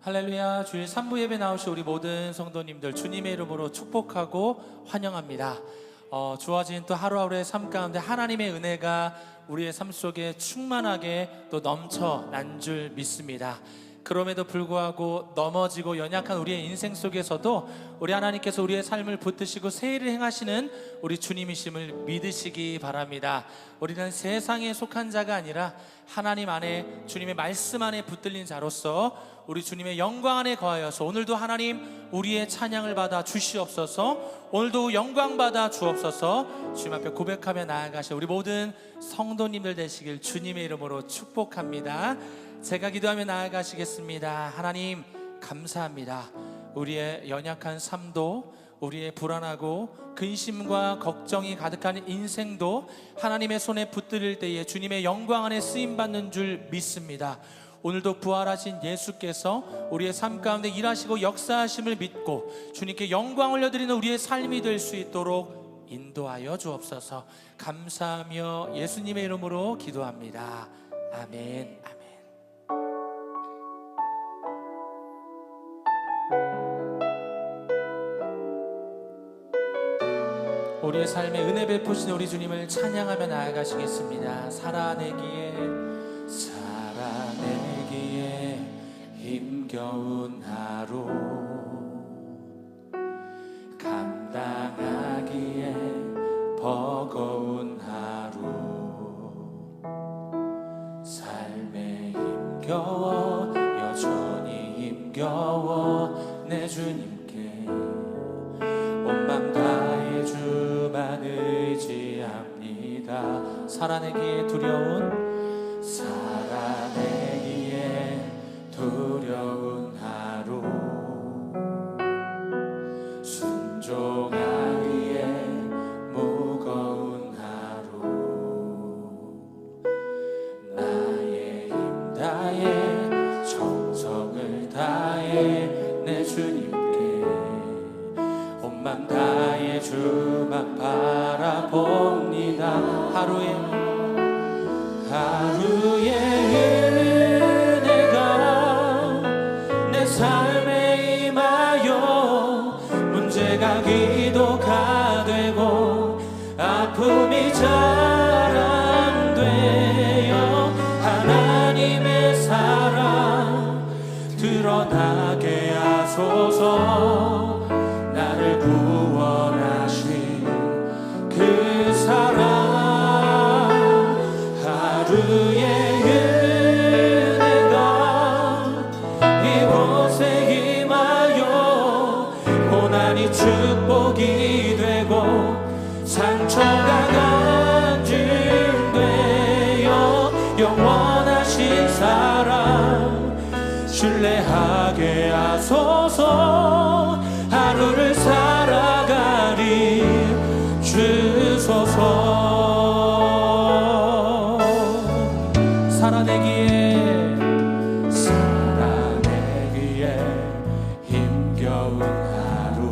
할렐루야. 주일 3부 예배 나오신 우리 모든 성도님들 주님의 이름으로 축복하고 환영합니다. 주어진 또 하루하루의 삶 가운데 하나님의 은혜가 우리의 삶 속에 충만하게 또 넘쳐난 줄 믿습니다. 그럼에도 불구하고 넘어지고 연약한 우리의 인생 속에서도 우리 하나님께서 우리의 삶을 붙드시고 새 일을 행하시는 우리 주님이심을 믿으시기 바랍니다. 우리는 세상에 속한 자가 아니라 하나님 안에 주님의 말씀 안에 붙들린 자로서 우리 주님의 영광 안에 거하여서 오늘도 하나님 우리의 찬양을 받아 주시옵소서. 오늘도 영광 받아 주옵소서. 주님 앞에 고백하며 나아가시 우리 모든 성도님들 되시길 주님의 이름으로 축복합니다. 제가 기도하며 나아가시겠습니다. 하나님 감사합니다. 우리의 연약한 삶도, 우리의 불안하고 근심과 걱정이 가득한 인생도 하나님의 손에 붙들릴 때에 주님의 영광 안에 쓰임받는 줄 믿습니다. 오늘도 부활하신 예수께서 우리의 삶 가운데 일하시고 역사하심을 믿고 주님께 영광 올려드리는 우리의 삶이 될 수 있도록 인도하여 주옵소서. 감사하며 예수님의 이름으로 기도합니다. 아멘. 아멘. 우리의 삶에 은혜 베푸신 우리 주님을 찬양하며 나아가시겠습니다. 살아내기에 힘겨운 하루, 감당하기에 버거운 하루, 삶에 힘겨워 여전히 힘겨워 내 주님께 온 맘 다해 주만 의지합니다. 살아내기에 두려운 하루, 순종하기에 무거운 하루, 나의 힘 다해 정성을 다해 내 주님께 온 맘 다해 주만 바라봅니다. 하루의 은혜가 내 삶에 임하여 문제가 기도가 되고 아픔이 자랑되어 하나님의 사랑 드러나게 하소서. 나를 구원하신 그 사랑, 하루의 은혜가 이곳에 임하여 고난이 축복이 되고 상처가 간증되어 영원하신 사랑 신뢰하게 하소서. 하루를 살아가리 주소서. 살아내기에 힘겨운 하루,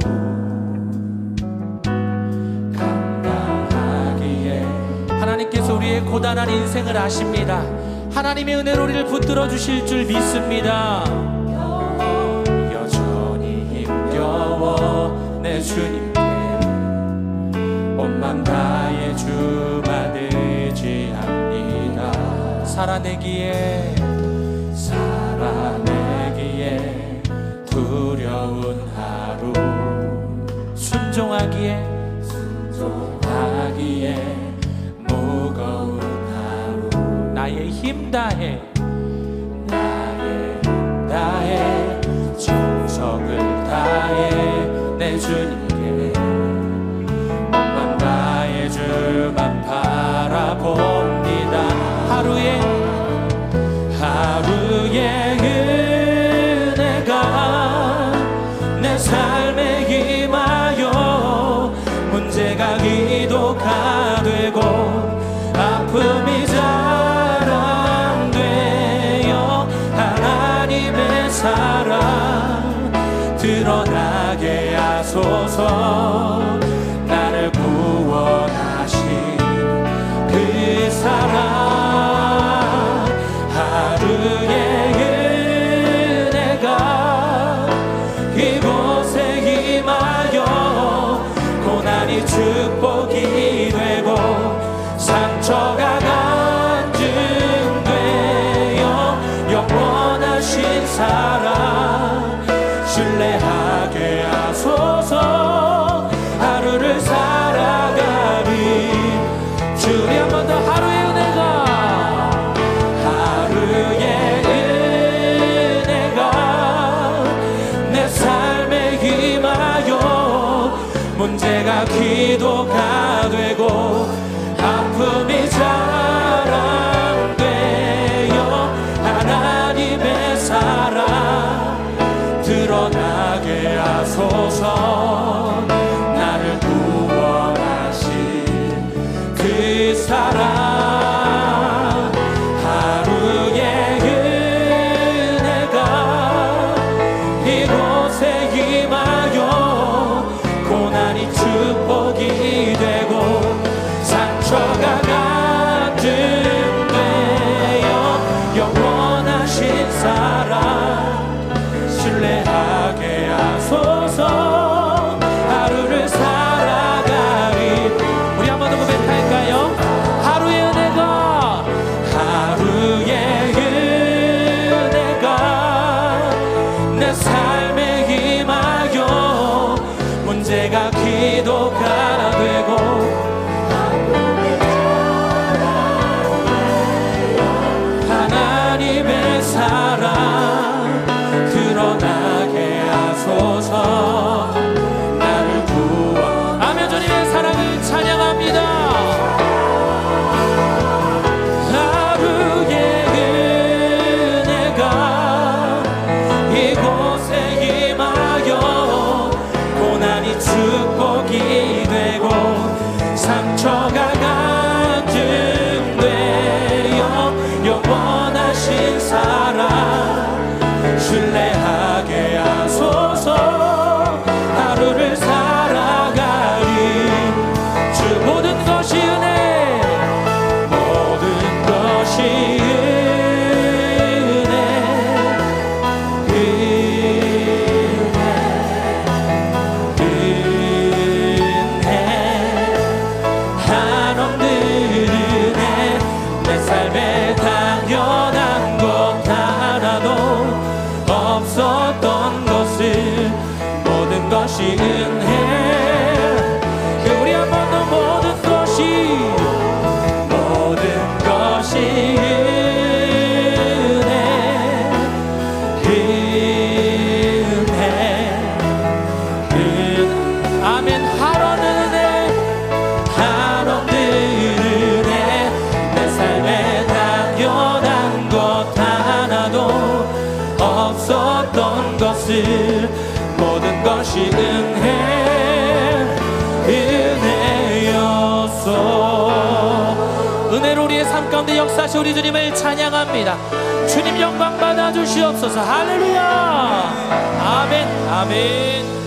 감당하기에 하나님께서 우리의 고단한 인생을 아십니다. 하나님의 은혜로 우리를 붙들어 주실 줄 믿습니다. 내 주님께 온 맘 다해 주만 의지합니다. 살아내기에 두려운 하루, 순종하기에 무거운 하루, 나의 힘 다해 정성을 다해 내 주님께 온 맘 다해 주만 바라봅니다. 하루의 은혜가 내 삶에 임하여 문제가 기도가 되고 아픔이 자랑되어 하나님의 사랑 드러나게 하소서. 나를 구원하신 그 사랑, 하루의 은혜가 문제가 기도가 되고 아픔이 자랑되어 하나님의 사랑 드러나게 하소서. 나를 구원하신 그 사랑 하루의 은혜가 이곳에 임하여 고난이 축복이 되고 상처가 간증되어 영원하신 사랑 신뢰하게 하소서. 하루를 살아가리. 우리 한 번 더 고백할까요? 하루의 은혜가 내 삶에 임하여 문제가 기도가 되고 하나님의 사랑 드러나게 하소서. 나를 구원. 아멘. 주님의 사랑을 찬양합니다. 하루의 은혜가 이곳에 임하여 고난이 축복이 되고 상처가 간증되어 영원하신 사랑 신뢰하게 하소서. 하루를 살아가리. 주 모든 것이 은혜, 모든 것이 은혜, 한없는 은혜. 내 삶에 당연한 것 하나도 없었던 것을 모든 것이 은혜. 우리 한 번 더 모든 것이 은혜, 아멘. 한없는 은혜, 한없는 은혜. 내 삶에 당연한 것 하나도 없었던 것을 모든 것이 은혜였소. 은혜로 우리의 삶 가운데 역사하시 우리 주님을 찬양합니다. 주님 영광 받아 주시옵소서. 할렐루야. 아멘. 아멘.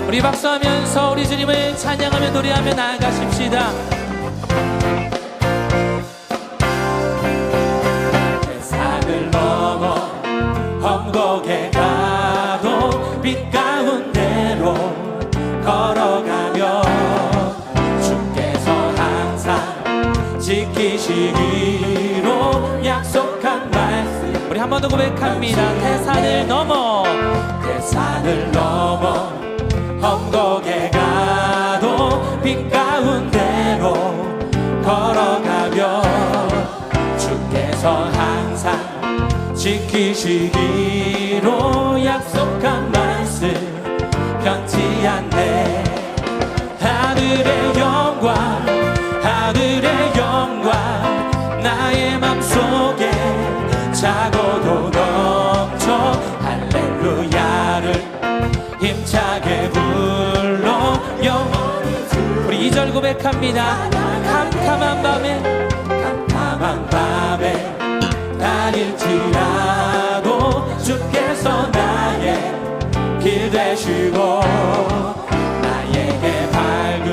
우리 박수하면서 우리 주님을 찬양하며 노래하며 나아가십시다. 세상을 넘어 험곡에 가도 빛 가운데로 걸어가며 주께서 항상 지키시기로 약속한 말씀. 우리 한 번 더 고백합니다. 태산을 넘어 험곡에 가도 빛 가운데로 걸어가며 주께서 항상 지키시기로 약속한 말씀 변치 않네. 하늘의 영광 나의 맘속에 차고도 넘쳐 할렐루야를 힘차게 불러 영원히. 우리 2절 고백합니다. 캄캄한 밤에 다닐지라도 주께서 나의 길 되시고 나에게 밝은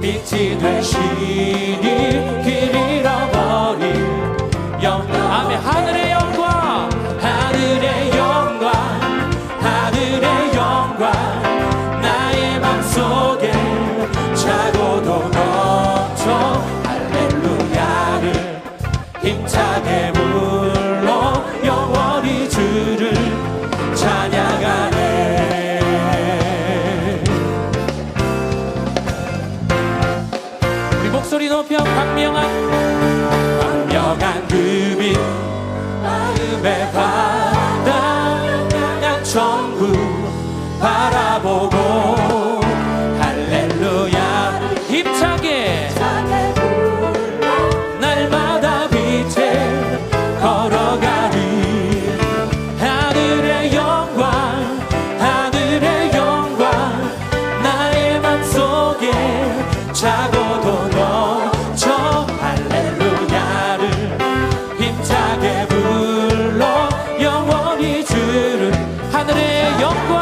빛이 되시니 길 잃어버릴 영광. 아멘. 하늘의 영광 나의 맘속에 차고도 넘쳐 할렐루야를 힘차게 불러 영원히 주를 찬양하네. 우리 목소리 높여 광명한 그 빛 마음에 바다 천국 바라보고 할렐루야 힘차게 날마다 빛에 걸어가리 하늘의 영광 하늘의 영광 나의 맘속에 차고도 넘쳐 할렐루야를 힘차게 불러 영원히 주를 하늘의 영광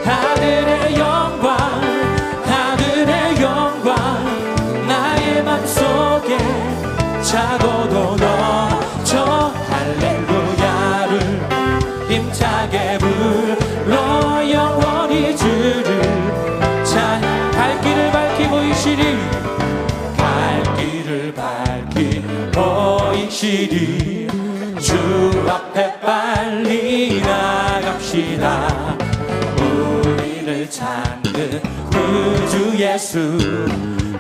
하늘의 영광 하늘의 영광 나의 맘속에 차고도 넘쳐 할렐루야를 힘차게 불러 영원히 주를 찬 갈 길을 밝히 보이시리 갈 길을 밝히 보이시리 주 앞에 빨리 나갑시다 우리를 찾는 구주 예수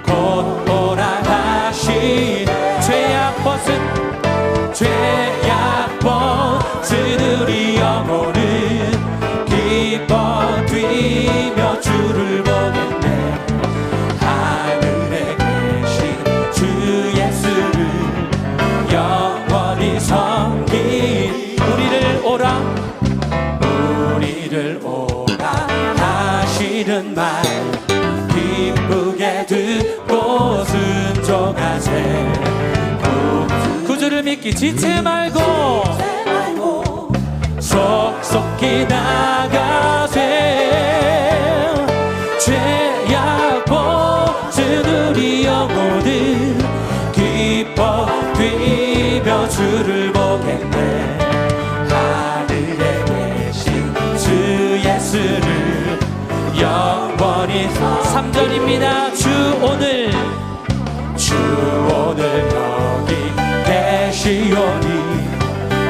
곧 오라가신 죄악 벗은 우리 영혼은 기뻐 뛰며 주를 보겠네 하늘에 계신 주 예수를 영원히 섬긴 우리를 오라 하시는 말 기쁘게 듣고 순종하세 구주를 믿기 지체 말고 속속히 나가세 죄악 벗은 우리 영혼은 기뻐 뛰며 주를 보겠네 하늘에 계신 주 예수를 영원히 3절입니다 주 오늘 여기 계시오니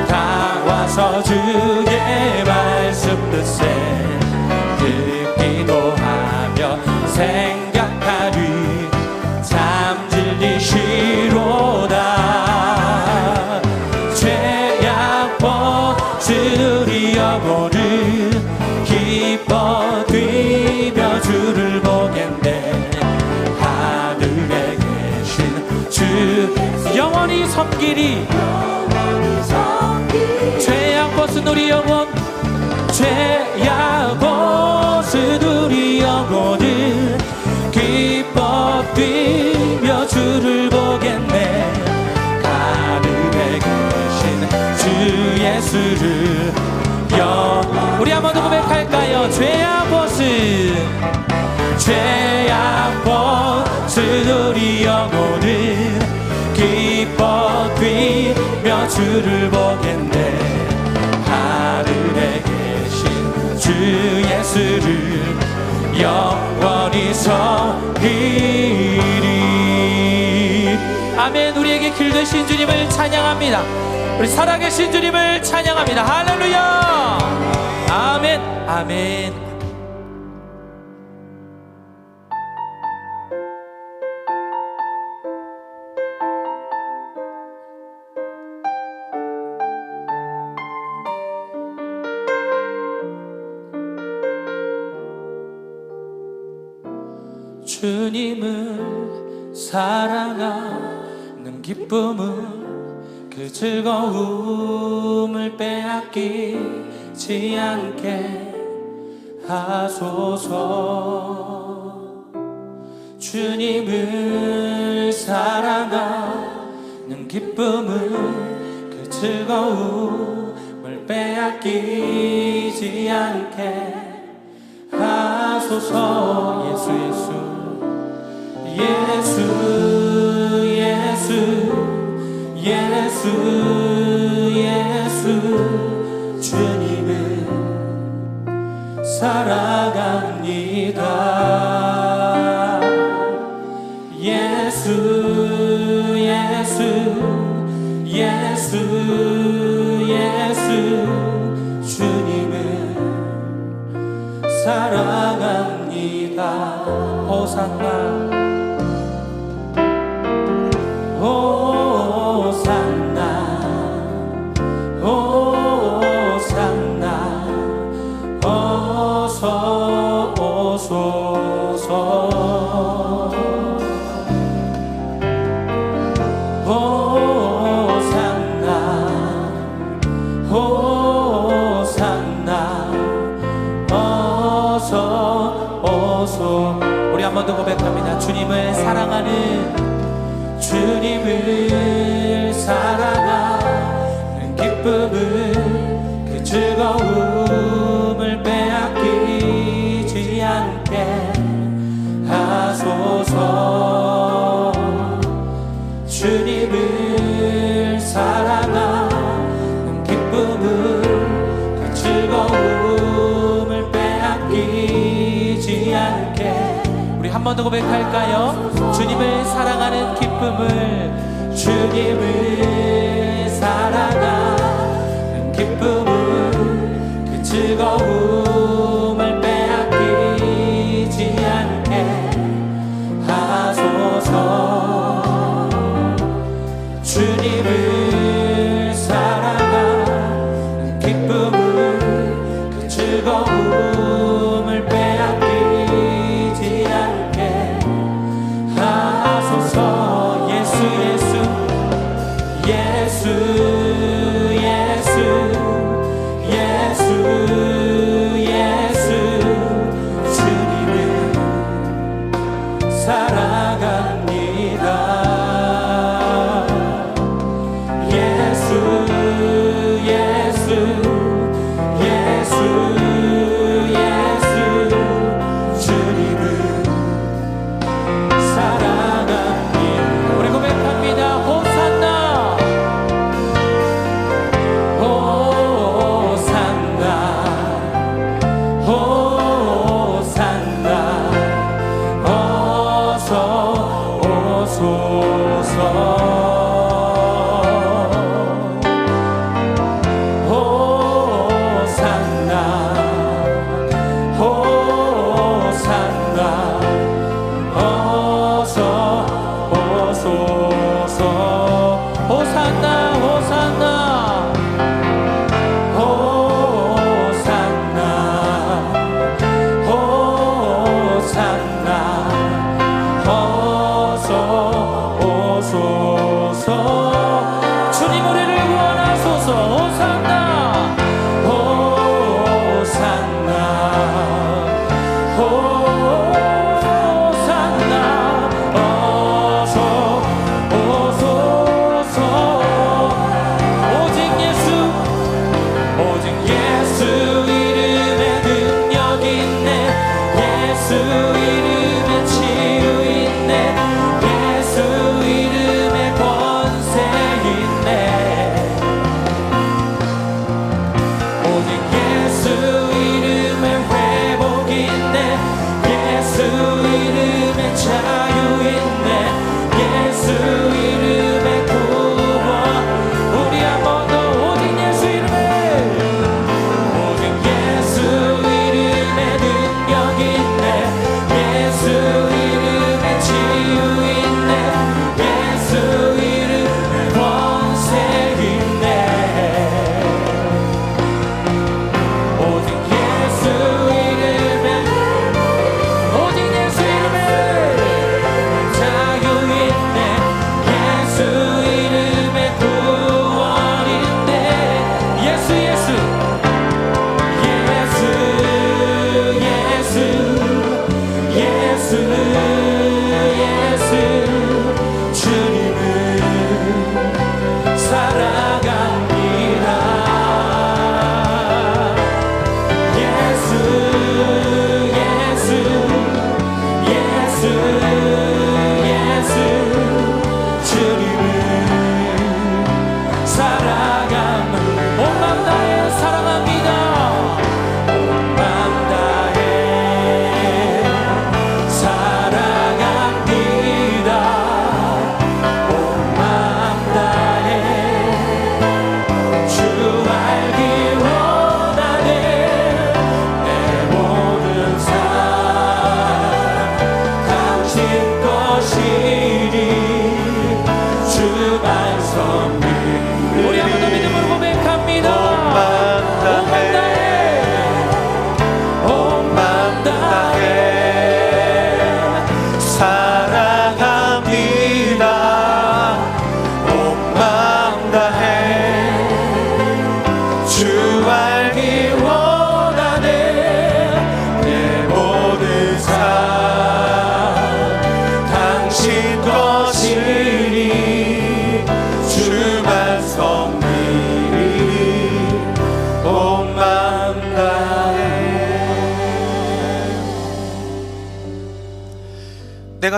다 와서 주의 말씀 듣기도 하며 생각하리 참 진리시로다 죄악 벗은 우리 영혼을 기뻐 뛰며 주를 보겠네 하늘에 계신 주 영원히 섬기리 죄악 벗은 우리 영혼 죄악 벗은 우리 영혼은 기뻐 뛰며 주를 보겠네 하늘에 계신 주 예수를 우리 한 번 더 고백할까요 죄악 벗은 우리 영혼은 기뻐 뛰며 주를 보겠네 하늘에 계신 주 예수를 영원히 섬기리 아멘 우리에게 길 되신 주님을 찬양합니다 우리 살아계신 주님을 찬양합니다 할렐루야 아멘 아멘 주님을 사랑하는 기쁨은 그 즐거움을 빼앗기지 않게 하소서 주님을 사랑하는 기쁨은 그 즐거움을 빼앗기지 않게 하소서 예수 주님을 사랑합니다 예수 주님을 사랑합니다 호산나 호산나 호산나 호산나 어서 오소. 우리 한 번 더 고백합니다. 주님을 사랑하는 주님을 사랑하는 기쁨을 그 즐거움을 빼앗기지 않게 하소서. 주님을 사랑하는 기쁨을 그 즐거움을 빼앗기지 않게. 우리 한 번 더 고백할까요? 주님을 사랑하는 기쁨을 주님을 사랑하는 기쁨을 그 즐거움을 빼앗기지 않게 하소서. 주님을 사랑하는 기쁨을 그 즐거움을 빼앗기지 않게 하소서. 예수 예수 예수 예수 예수 예수 주님을 사랑합니다. 예수 예수 예수 예수 주님을 사랑합니다. 우리 고백합니다. 호산나 호산나 호산나 어서 오소서. 호산나 호산나 어서 오소서. 호산나 호산나 호산나 호산나 어서 오소서. 주님 우리를 구원하소서. 호산나 호산나 호산나 어서 오소서.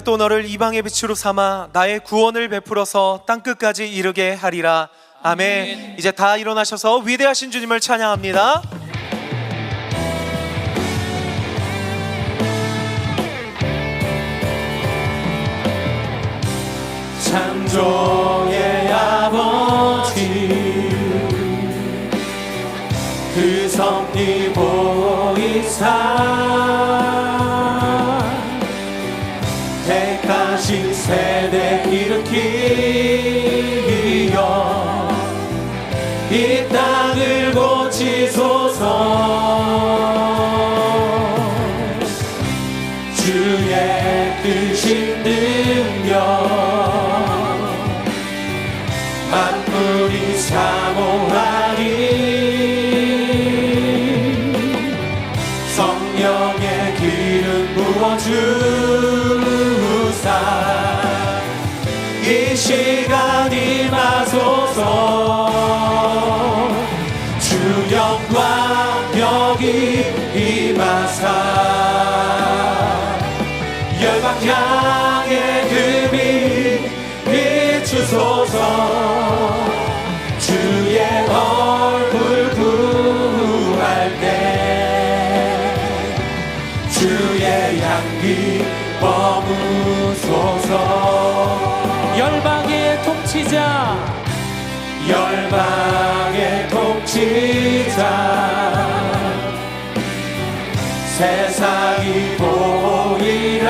내가 또 너를 이방의 빛으로 삼아 나의 구원을 베풀어서 땅끝까지 이르게 하리라. 아멘. 이제 다 일어나셔서 위대하신 주님을 찬양합니다. 창조의 아버지 그 섭리 보이사 택하신 세대 일으키려 이 땅을 고치소서. 주의 크신 능력 만물이 사모하리. 성령의 기름 부어주사 이 시간 임하소서. 주 영광 여기 임하사 열방 향해 그 빛 비추소서. 주의 얼굴 구할 때 주의 향기 머무소서. 열방의 통치자 열방의 통치자 세상이 보이라.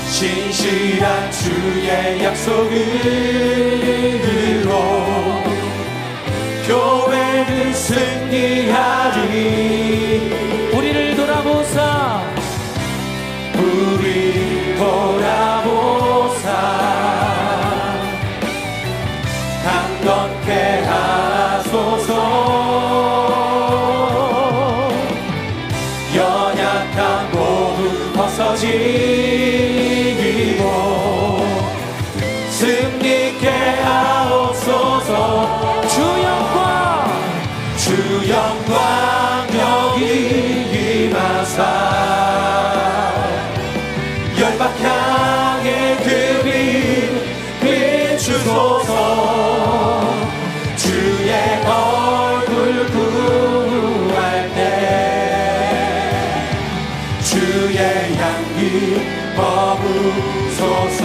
신실한 주의 약속으로 교회는 승리하리. 우리를 돌아보사 우리 돌아보사 강건케 하소서. 연약한 모두 벗어지고 승리케 하옵소서. 주 영광 여기 임하사 열방 향해 그 빛 비추소서. 주의 얼굴 구할 때 주의 향기 머무소서.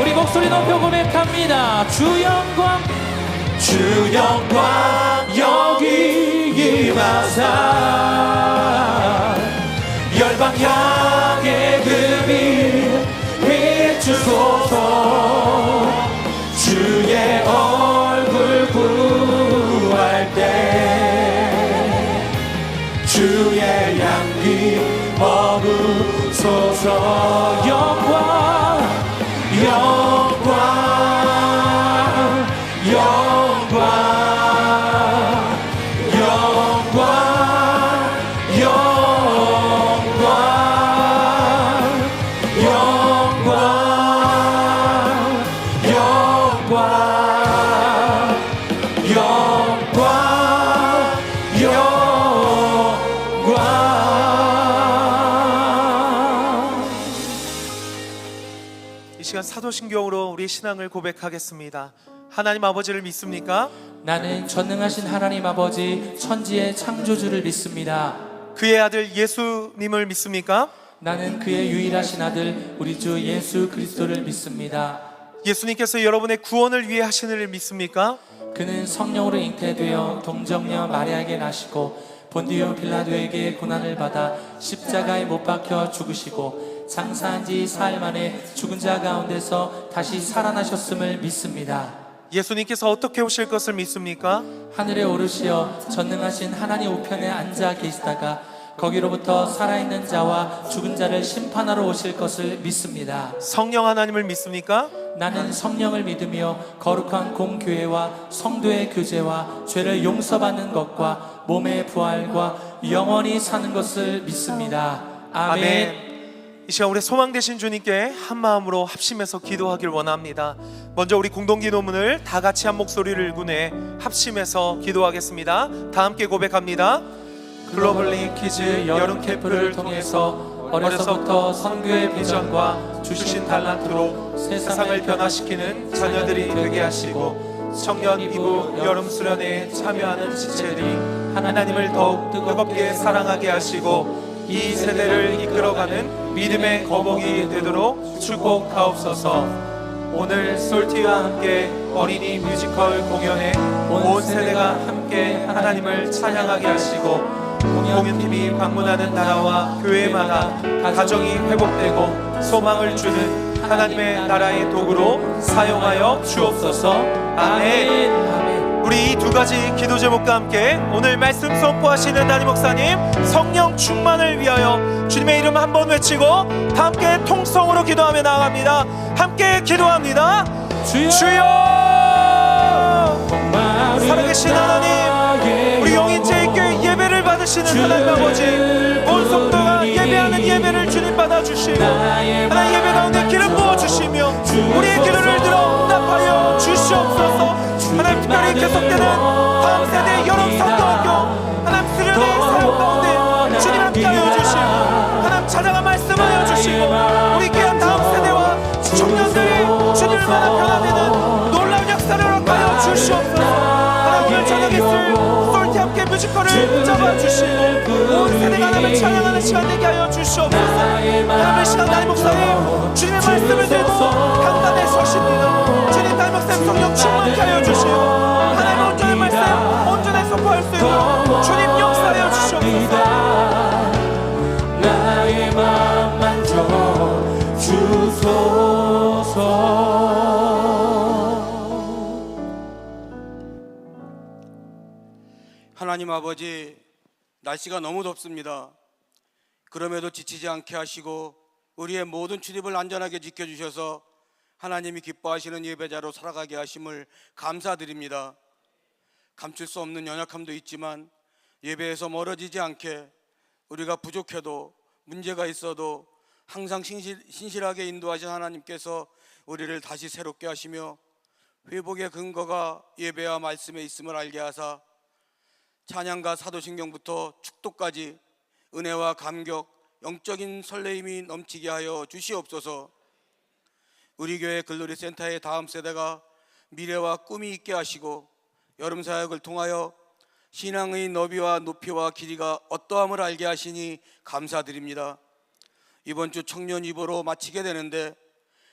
우리 목소리 높여 고백합니다. 주 영광 여기 임하사 열방 향해 그 빛 비추소서. 주의 얼굴 구할 때 주의 향기 머무소서. 영광 사도신경으로 우리 신앙을 고백하겠습니다. 하나님 아버지를 믿습니까? 나는 전능하신 하나님 아버지 천지의 창조주를 믿습니다. 그의 아들 예수님을 믿습니까? 나는 그의 유일하신 아들 우리 주 예수 그리스도를 믿습니다. 예수님께서 여러분의 구원을 위해 하신 일을 믿습니까? 그는 성령으로 잉태되어 동정녀 마리아에게 나시고 본디오 빌라도에게 고난을 받아 십자가에 못 박혀 죽으시고 장사한 지 사흘 만에 죽은 자 가운데서 다시 살아나셨음을 믿습니다. 예수님께서 어떻게 오실 것을 믿습니까? 하늘에 오르시어 전능하신 하나님 우편에 앉아 계시다가 거기로부터 살아있는 자와 죽은 자를 심판하러 오실 것을 믿습니다. 성령 하나님을 믿습니까? 나는 성령을 믿으며 거룩한 공교회와 성도의 교제와 죄를 용서받는 것과 몸의 부활과 영원히 사는 것을 믿습니다. 아멘. 이 시간 우리 소망 되신 주님께 한 마음으로 합심해서 기도하길 원합니다. 먼저 우리 공동기도문을 다 같이 한 목소리를 일구내 합심해서 기도하겠습니다. 다 함께 고백합니다. 글로벌리 키즈 여름 캠프를 통해서 어려서부터 선교의 비전과 주신 달란트로 세상을 변화시키는 자녀들이 되게 하시고 청년 이브 여름 수련회에 참여하는 지체들이 하나님을 더욱 뜨겁게 사랑하게 하시고 이 세대를 이끌어가는 믿음의 거목이 되도록 축복하옵소서. 오늘 솔티와 함께 어린이 뮤지컬 공연에 온 세대가 함께 하나님을 찬양하게 하시고 공연팀이 방문하는 나라와 교회마다 가정이 회복되고 소망을 주는 하나님의 나라의 도구로 사용하여 주옵소서. 아멘. 우리 이 두 가지 기도 제목과 함께 오늘 말씀 선포하시는 담임 목사님 성령 충만을 위하여 주님의 이름 한번 외치고 다 함께 통성으로 기도하며 나아갑니다. 함께 기도합니다. 주여, 살아계신 하나님, 우리 용인제일교회 예배를 받으시는 하나님 아버지, 온 성도가 예배하는 예배를 주님 받아주시고 하나님 예배 가운데 기름 부어주시며 우리의 기도를 들어 응답하여 주시옵소서. 하나님 특별히 계속되는 다음 세대 여름 성도학교 하나님 수련회 사역 가운데 주님 함께하여 주시고 하나님 찾아가 말씀하여 주시고 우리 귀한 다음 세대와 청년들이 주님을 만나 변화되는 놀라운 역사를 허락하여 주시옵소서. 하나님 오늘 저녁에 있을 솔티 함께 뮤지컬을 잡아주시고 온 세대가 하나님을 찬양하는 시간 되게 하여 주시옵소서. 하나님의 시간 담임 목사님 주님의 말씀을 들고 강단에 서십니다. 주님 담임 목사님 성령 충만케 하여 주시고 하나님의 온전한 말씀 온전히 선포할 수 있는 주님 역사하여 주시옵소서. 나의 맘 만져 주소서. 하나님 아버지, 날씨가 너무 덥습니다. 그럼에도 지치지 않게 하시고 우리의 모든 출입을 안전하게 지켜주셔서 하나님이 기뻐하시는 예배자로 살아가게 하심을 감사드립니다. 감출 수 없는 연약함도 있지만 예배에서 멀어지지 않게 우리가 부족해도 문제가 있어도 항상 신실하게 인도하신 하나님께서 우리를 다시 새롭게 하시며 회복의 근거가 예배와 말씀에 있음을 알게 하사 찬양과 사도신경부터 축도까지 은혜와 감격, 영적인 설레임이 넘치게 하여 주시옵소서. 우리 교회 글로리 센터의 다음 세대가 미래와 꿈이 있게 하시고 여름 사역을 통하여 신앙의 너비와 높이와 길이가 어떠함을 알게 하시니 감사드립니다. 이번 주 청년 입으로 마치게 되는데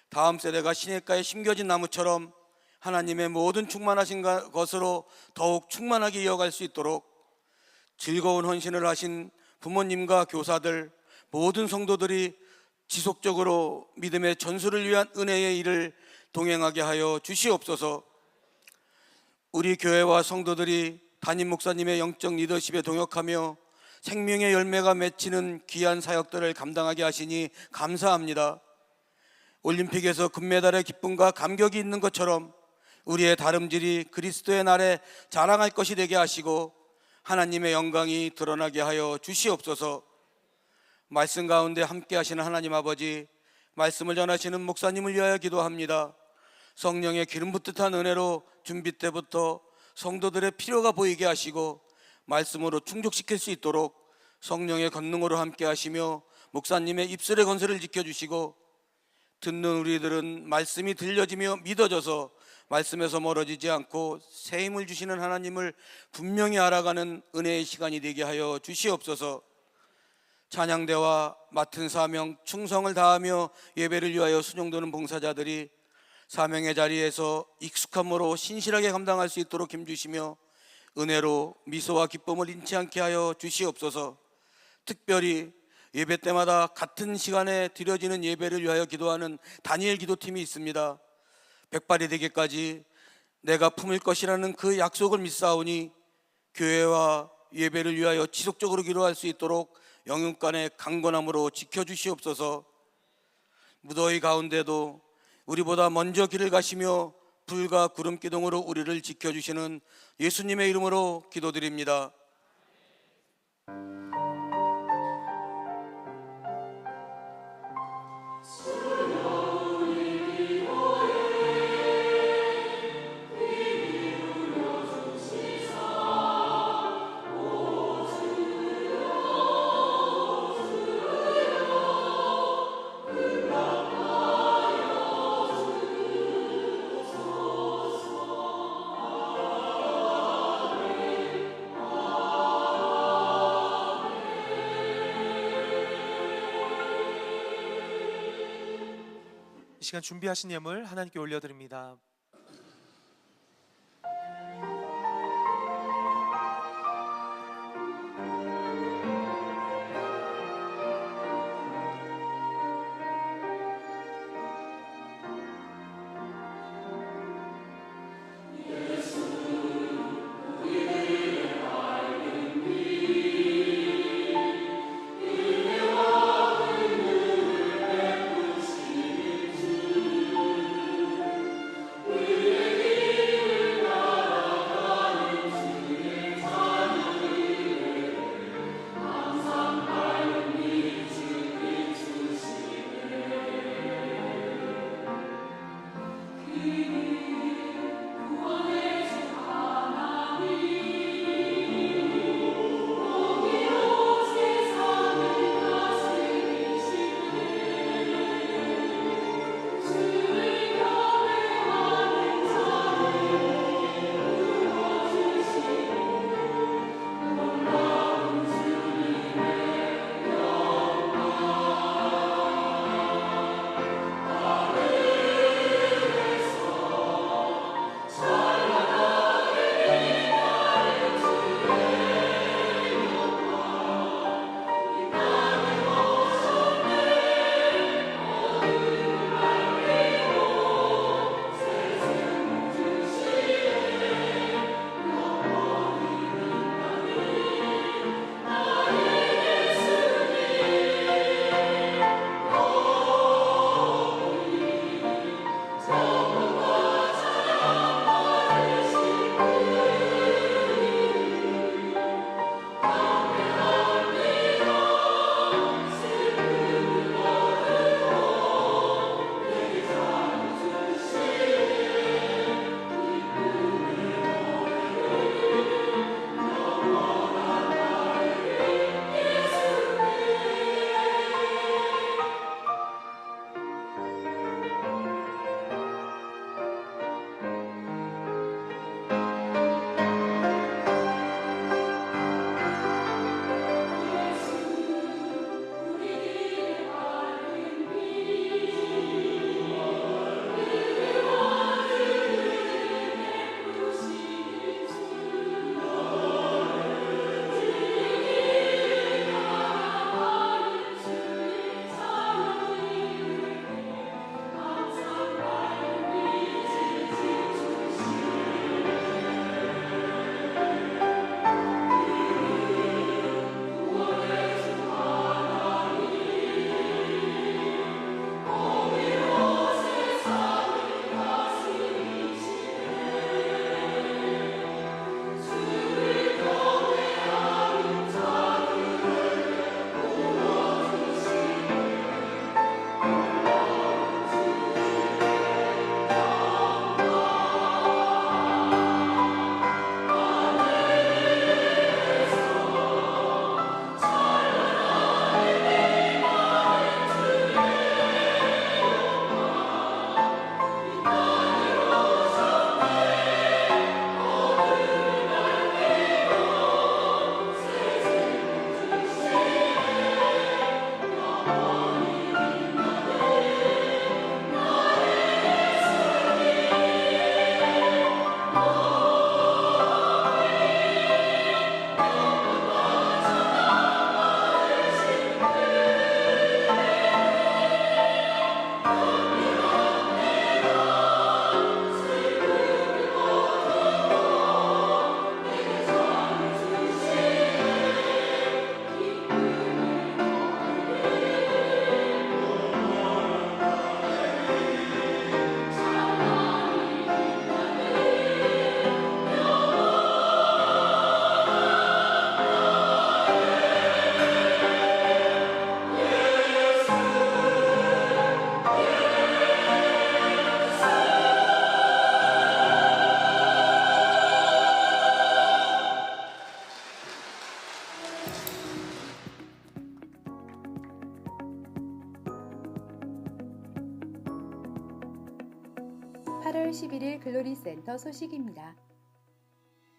다음 세대가 시냇가에 심겨진 나무처럼 하나님의 모든 충만하신 것으로 더욱 충만하게 이어갈 수 있도록 즐거운 헌신을 하신 부모님과 교사들, 모든 성도들이 지속적으로 믿음의 전수를 위한 은혜의 일을 동행하게 하여 주시옵소서. 우리 교회와 성도들이 담임 목사님의 영적 리더십에 동역하며 생명의 열매가 맺히는 귀한 사역들을 감당하게 하시니 감사합니다. 올림픽에서 금메달의 기쁨과 감격이 있는 것처럼 우리의 다름질이 그리스도의 날에 자랑할 것이 되게 하시고 하나님의 영광이 드러나게 하여 주시옵소서. 말씀 가운데 함께 하시는 하나님 아버지, 말씀을 전하시는 목사님을 위하여 기도합니다. 성령의 기름 붓듯한 은혜로 준비 때부터 성도들의 필요가 보이게 하시고 말씀으로 충족시킬 수 있도록 성령의 권능으로 함께 하시며 목사님의 입술의 건설을 지켜주시고 듣는 우리들은 말씀이 들려지며 믿어져서 말씀에서 멀어지지 않고 새 힘을 주시는 하나님을 분명히 알아가는 은혜의 시간이 되게 하여 주시옵소서. 찬양대와 맡은 사명 충성을 다하며 예배를 위하여 순종되는 봉사자들이 사명의 자리에서 익숙함으로 신실하게 감당할 수 있도록 힘주시며 은혜로 미소와 기쁨을 잃지 않게 하여 주시옵소서. 특별히 예배 때마다 같은 시간에 드려지는 예배를 위하여 기도하는 다니엘 기도팀이 있습니다. 백발이 되기까지 내가 품을 것이라는 그 약속을 믿사오니 교회와 예배를 위하여 지속적으로 기도할 수 있도록 영육간의 강건함으로 지켜주시옵소서. 무더위 가운데도 우리보다 먼저 길을 가시며 불과 구름 기둥으로 우리를 지켜주시는 예수님의 이름으로 기도드립니다. 이 시간 준비하신 예물 하나님께 올려드립니다. (8월 11일) 글로리 센터 소식입니다.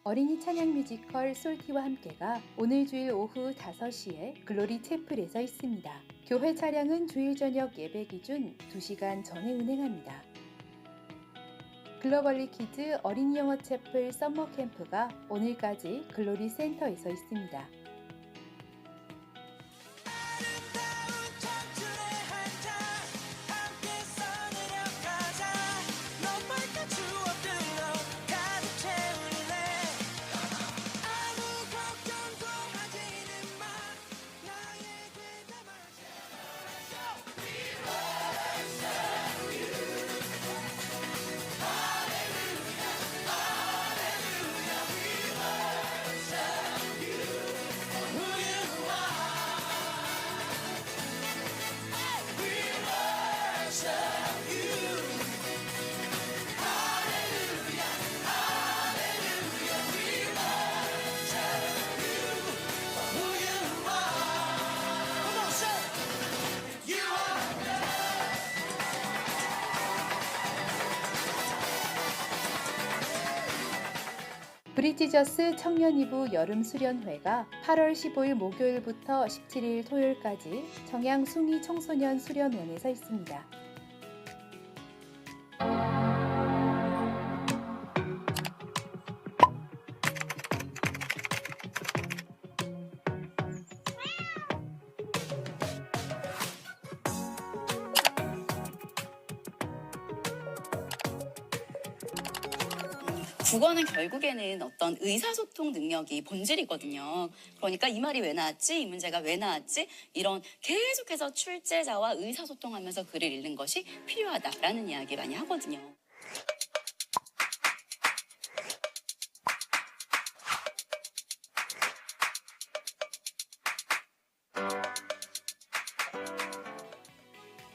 어린이 찬양 뮤지컬 솔티와 함께가 오늘 주일 오후 5시에 글로리 채플에서 있습니다. 교회 차량은 주일 저녁 예배 기준 2시간 전에 운행합니다. 글로벌리 키즈 어린이 영어 채플 썸머 캠프가 오늘까지 글로리 센터에서 있습니다. 브리티저스 청년 2부 여름 수련회가 8월 15일 목요일부터 17일 토요일까지 청양 숭이 청소년 수련원에서 있습니다. 국어는 결국에는 어떤 의사소통 능력이 본질이거든요. 그러니까 이 말이 왜 나왔지? 이 문제가 왜 나왔지? 이런 계속해서 출제자와 의사소통하면서 글을 읽는 것이 필요하다라는 이야기 많이 하거든요.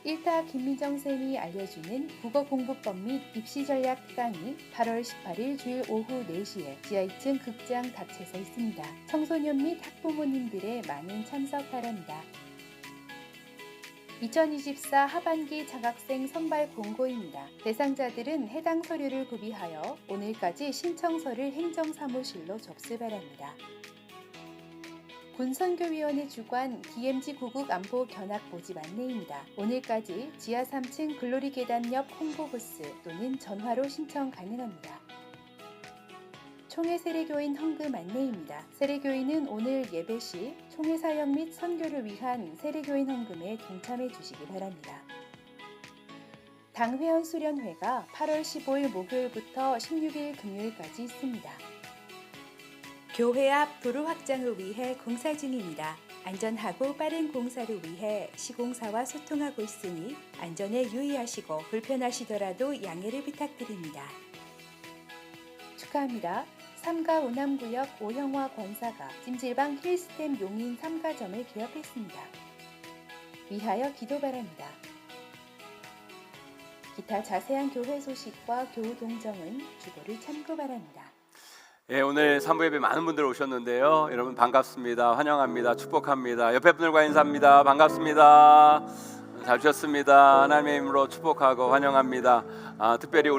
일타 김민정 쌤이 알려주는 국어 공부법 및 입시 전략 강의 8월 18일 주일 오후 4시에 지하 2층 극장 닫혀서 있습니다. 청소년 및 학부모님들의 많은 참석 바랍니다. 2024 하반기 장학생 선발 공고입니다. 대상자들은 해당 서류를 구비하여 오늘까지 신청서를 행정사무실로 접수 바랍니다. 군선교위원회 주관 DMZ 구국 안보 견학 모집 안내입니다. 오늘까지 지하 3층 글로리 계단 옆 홍보부스 또는 전화로 신청 가능합니다. 총회 세례교인 헌금 안내입니다. 세례교인은 오늘 예배 시 총회 사역 및 선교를 위한 세례교인 헌금에 동참해 주시기 바랍니다. 당회원 수련회가 8월 15일 목요일부터 16일 금요일까지 있습니다. 교회 앞 도로 확장을 위해 공사 중입니다. 안전하고 빠른 공사를 위해 시공사와 소통하고 있으니 안전에 유의하시고 불편하시더라도 양해를 부탁드립니다. 축하합니다. 삼가 오남구역 오형화 권사가 찜질방 힐스템 용인 3가점을 개업했습니다. 위하여 기도 바랍니다. 기타 자세한 교회 소식과 교우 동정은 주보를 참고 바랍니다. 예, 오늘 산부 예배 많은 분들 오셨는데요. 여러분 반갑습니다. 환영합니다. 축복합니다. 옆에 분들과 인사합니다. 반갑습니다. 잘 주셨습니다. 하나님의 이름으로 축복하고 환영합니다. 특별히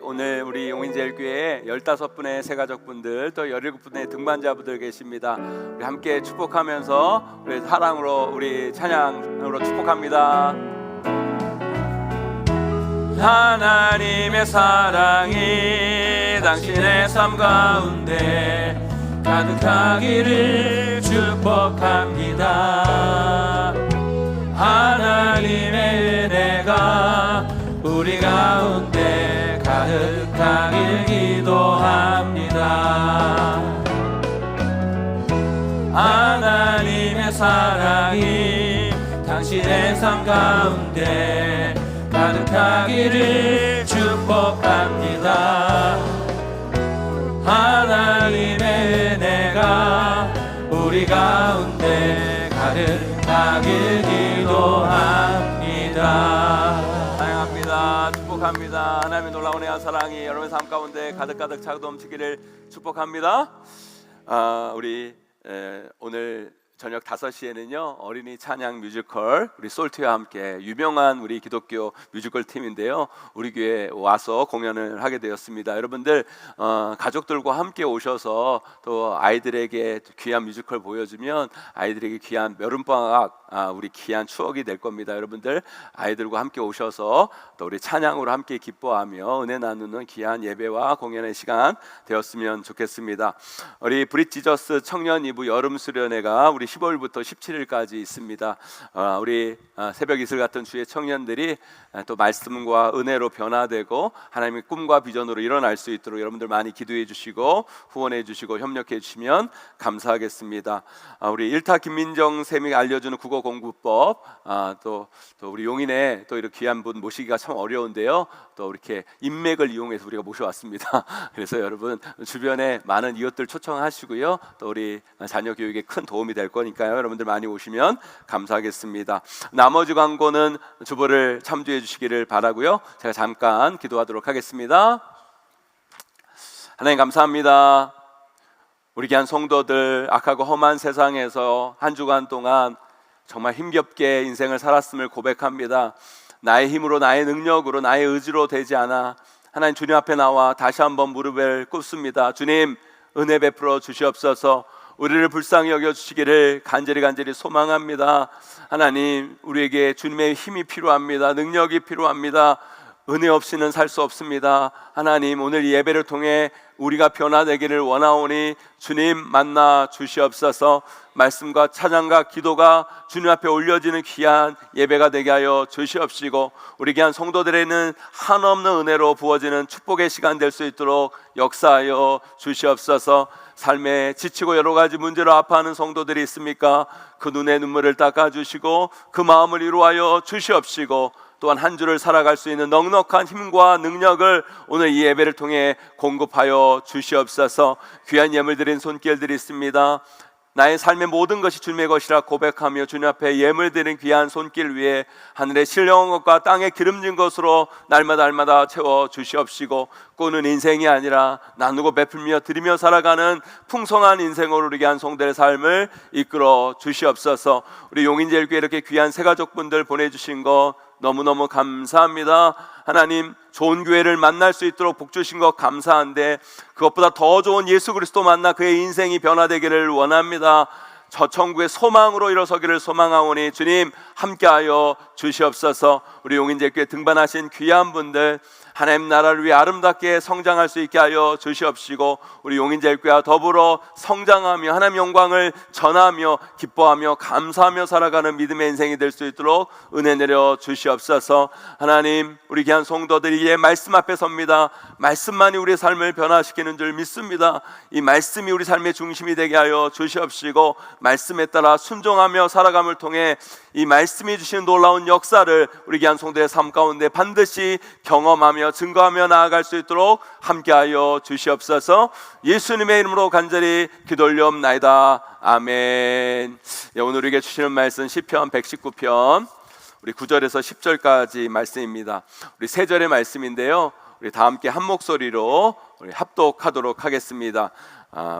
오늘 우리 용인제일교회에 15분의 새가족분들 또 17분의 등반자분들 계십니다. 우리 함께 축복하면서 우리 사랑으로 우리 찬양으로 축복합니다. 하나님의 사랑이 당신의 삶 가운데 가득하기를 축복합니다. 하나님의 은혜가 우리 가운데 가득하길 기도합니다. 하나님의 사랑이 당신의 삶 가운데 가득하기를 축복합니다. 하나님의 은혜가 우리 가운데 가득하길 기도합니다. 사랑합니다. 축복합니다. 하나님의 놀라운 은혜와 사랑이 여러분의 삶 가운데 가득가득 차고 넘치기를 축복합니다. 우리 오늘 저녁 5시에는요 어린이 찬양 뮤지컬 우리 솔트와 함께 유명한 우리 기독교 뮤지컬 팀인데요 우리 교회에 와서 공연을 하게 되었습니다. 여러분들 가족들과 함께 오셔서 또 아이들에게 귀한 뮤지컬 보여주면 아이들에게 귀한 여름방학 우리 귀한 추억이 될 겁니다. 여러분들 아이들과 함께 오셔서 또 우리 찬양으로 함께 기뻐하며 은혜 나누는 귀한 예배와 공연의 시간 되었으면 좋겠습니다. 우리 브릿지저스 청년 2부 여름 수련회가 우리 15일부터 17일까지 있습니다. 우리 새벽 이슬 같은 주의 청년들이 또 말씀과 은혜로 변화되고 하나님의 꿈과 비전으로 일어날 수 있도록 여러분들 많이 기도해 주시고 후원해 주시고 협력해 주시면 감사하겠습니다. 우리 일타 김민정 쌤이 알려주는 국어 공부법 또 우리 용인에 또 이렇게 귀한 분 모시기가 참 어려운데요. 또 이렇게 인맥을 이용해서 우리가 모셔왔습니다. 그래서 여러분 주변에 많은 이웃들 초청하시고요. 또 우리 자녀 교육에 큰 도움이 될 거니까요. 여러분들 많이 오시면 감사하겠습니다. 나머지 광고는 주보를 참조해 주시기를 바라고요. 제가 잠깐 기도하도록 하겠습니다. 하나님 감사합니다. 우리 귀한 성도들 악하고 험한 세상에서 한 주간 동안 정말 힘겹게 인생을 살았음을 고백합니다. 나의 힘으로 나의 능력으로 나의 의지로 되지 않아 하나님 주님 앞에 나와 다시 한번 무릎을 꿇습니다. 주님 은혜 베풀어 주시옵소서. 우리를 불쌍히 여겨주시기를 간절히 소망합니다. 하나님 우리에게 주님의 힘이 필요합니다. 능력이 필요합니다. 은혜 없이는 살 수 없습니다. 하나님 오늘 이 예배를 통해 우리가 변화되기를 원하오니 주님 만나 주시옵소서. 말씀과 찬양과 기도가 주님 앞에 올려지는 귀한 예배가 되게 하여 주시옵시고 우리 귀한 성도들에게는 한없는 은혜로 부어지는 축복의 시간 될 수 있도록 역사하여 주시옵소서. 삶에 지치고 여러 가지 문제로 아파하는 성도들이 있습니까? 그 눈의 눈물을 닦아주시고 그 마음을 위로하여 주시옵시고 또한 한 주를 살아갈 수 있는 넉넉한 힘과 능력을 오늘 이 예배를 통해 공급하여 주시옵소서. 귀한 예물 드린 손길들이 있습니다. 나의 삶의 모든 것이 주님의 것이라 고백하며 주님 앞에 예물 드린 귀한 손길 위에 하늘의 신령한 것과 땅의 기름진 것으로 날마다 채워 주시옵시고 꾸는 인생이 아니라 나누고 베풀며 드리며 살아가는 풍성한 인생으로 우리 귀한 성도의 삶을 이끌어 주시옵소서. 우리 용인제일교회 이렇게 귀한 새가족분들 보내주신 거 너무너무 감사합니다. 하나님 좋은 교회를 만날 수 있도록 복 주신 것 감사한데 그것보다 더 좋은 예수 그리스도 만나 그의 인생이 변화되기를 원합니다. 저 천국의 소망으로 일어서기를 소망하오니 주님 함께하여 주시옵소서. 우리 용인제교회 등반하신 귀한 분들 하나님 나라를 위해 아름답게 성장할 수 있게 하여 주시옵시고 우리 용인제일교회와 더불어 성장하며 하나님 영광을 전하며 기뻐하며 감사하며 살아가는 믿음의 인생이 될 수 있도록 은혜 내려 주시옵소서. 하나님 우리 귀한 성도들이 이제 말씀 앞에 섭니다. 말씀만이 우리의 삶을 변화시키는 줄 믿습니다. 이 말씀이 우리 삶의 중심이 되게 하여 주시옵시고 말씀에 따라 순종하며 살아감을 통해 이 말씀이 주시는 놀라운 역사를 우리 귀한 성도의 삶 가운데 반드시 경험하며 증거하며 나아갈 수 있도록 함께하여 주시옵소서. 예수님의 이름으로 간절히 기도 올려옵나이다. 아멘. 오늘 우리에게 주시는 말씀 시편 119편 우리 9절에서 10절까지 말씀입니다. 우리 3절의 말씀인데요. 우리 다 함께 한 목소리로 우리 합독하도록 하겠습니다.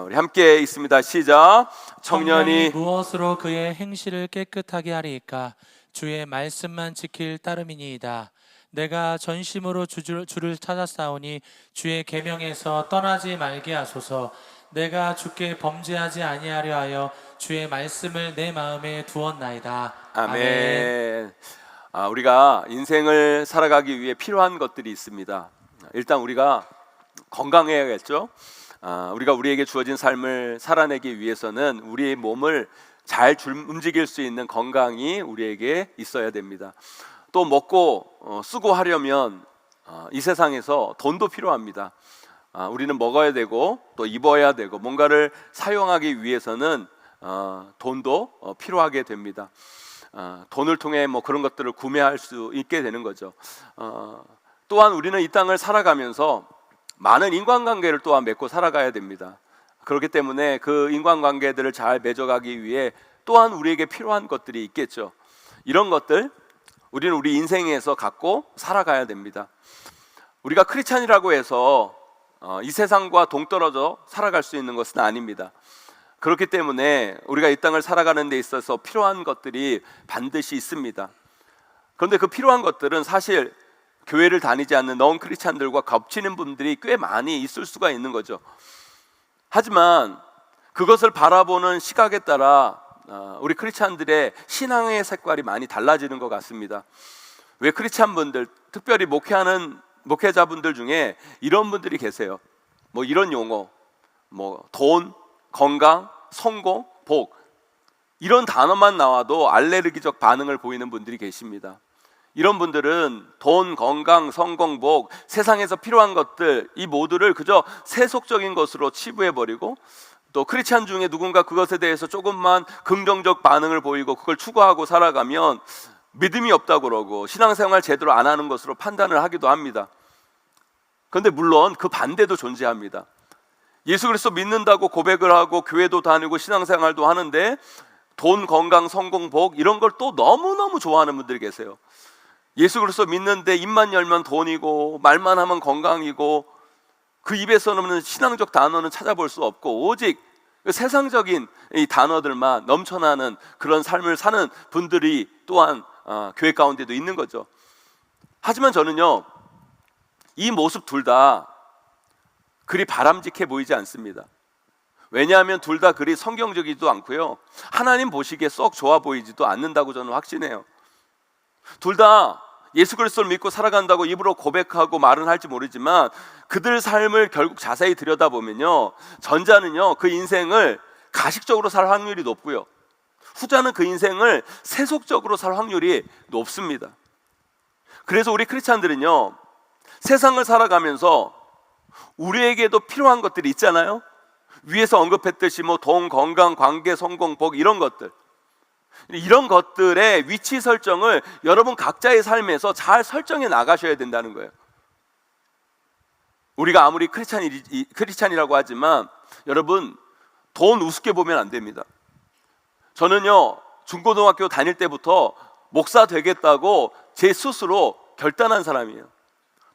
우리 함께 있습니다. 시작. 청년이 무엇으로 그의 행실을 깨끗하게 하리이까? 주의 말씀만 지킬 따름이니이다. 내가 전심으로 주를 찾았사오니 주의 계명에서 떠나지 말게 하소서. 내가 주께 범죄하지 아니하려 하여 주의 말씀을 내 마음에 두었나이다. 아멘. 우리가 인생을 살아가기 위해 필요한 것들이 있습니다. 일단 우리가 건강해야겠죠. 우리가 우리에게 주어진 삶을 살아내기 위해서는 우리의 몸을 잘 움직일 수 있는 건강이 우리에게 있어야 됩니다. 또 먹고 쓰고 하려면 이 세상에서 돈도 필요합니다. 우리는 먹어야 되고 또 입어야 되고 뭔가를 사용하기 위해서는 돈도 필요하게 됩니다. 돈을 통해 뭐 그런 것들을 구매할 수 있게 되는 거죠. 또한 우리는 이 땅을 살아가면서 많은 인간관계를 또한 맺고 살아가야 됩니다. 그렇기 때문에 그 인간관계들을 잘 맺어가기 위해 또한 우리에게 필요한 것들이 있겠죠. 이런 것들 우리는 우리 인생에서 갖고 살아가야 됩니다. 우리가 크리스찬이라고 해서 이 세상과 동떨어져 살아갈 수 있는 것은 아닙니다. 그렇기 때문에 우리가 이 땅을 살아가는 데 있어서 필요한 것들이 반드시 있습니다. 그런데 그 필요한 것들은 사실 교회를 다니지 않는 넌 크리스찬들과 겹치는 분들이 꽤 많이 있을 수가 있는 거죠. 하지만 그것을 바라보는 시각에 따라 우리 크리스찬들의 신앙의 색깔이 많이 달라지는 것 같습니다. 왜 크리스찬 분들, 특별히 목회하는 목회자분들 중에 이런 분들이 계세요. 뭐 이런 용어, 뭐 돈, 건강, 성공, 복, 이런 단어만 나와도 알레르기적 반응을 보이는 분들이 계십니다. 이런 분들은 돈, 건강, 성공, 복, 세상에서 필요한 것들, 이 모두를 그저 세속적인 것으로 치부해버리고, 또 크리스찬 중에 누군가 그것에 대해서 조금만 긍정적 반응을 보이고 그걸 추구하고 살아가면 믿음이 없다고 그러고 신앙생활 제대로 안 하는 것으로 판단을 하기도 합니다. 그런데 물론 그 반대도 존재합니다. 예수 그리스도 믿는다고 고백을 하고 교회도 다니고 신앙생활도 하는데 돈, 건강, 성공, 복 이런 걸 또 너무너무 좋아하는 분들이 계세요. 예수 그리스도 믿는데 입만 열면 돈이고 말만 하면 건강이고 그 입에서 나오는 신앙적 단어는 찾아볼 수 없고 오직 세상적인 이 단어들만 넘쳐나는 그런 삶을 사는 분들이 또한 교회 가운데도 있는 거죠. 하지만 저는요, 이 모습 둘 다 그리 바람직해 보이지 않습니다. 왜냐하면 둘 다 그리 성경적이지도 않고요, 하나님 보시기에 썩 좋아 보이지도 않는다고 저는 확신해요. 둘 다 예수 그리스도를 믿고 살아간다고 입으로 고백하고 말은 할지 모르지만 그들 삶을 결국 자세히 들여다보면요, 전자는요 그 인생을 가식적으로 살 확률이 높고요, 후자는 그 인생을 세속적으로 살 확률이 높습니다. 그래서 우리 크리스찬들은요, 세상을 살아가면서 우리에게도 필요한 것들이 있잖아요. 위에서 언급했듯이 뭐 돈, 건강, 관계, 성공, 복 이런 것들, 이런 것들의 위치 설정을 여러분 각자의 삶에서 잘 설정해 나가셔야 된다는 거예요. 우리가 아무리 크리스찬이라고 하지만 여러분, 돈 우습게 보면 안 됩니다. 저는요, 중고등학교 다닐 때부터 목사 되겠다고 제 스스로 결단한 사람이에요.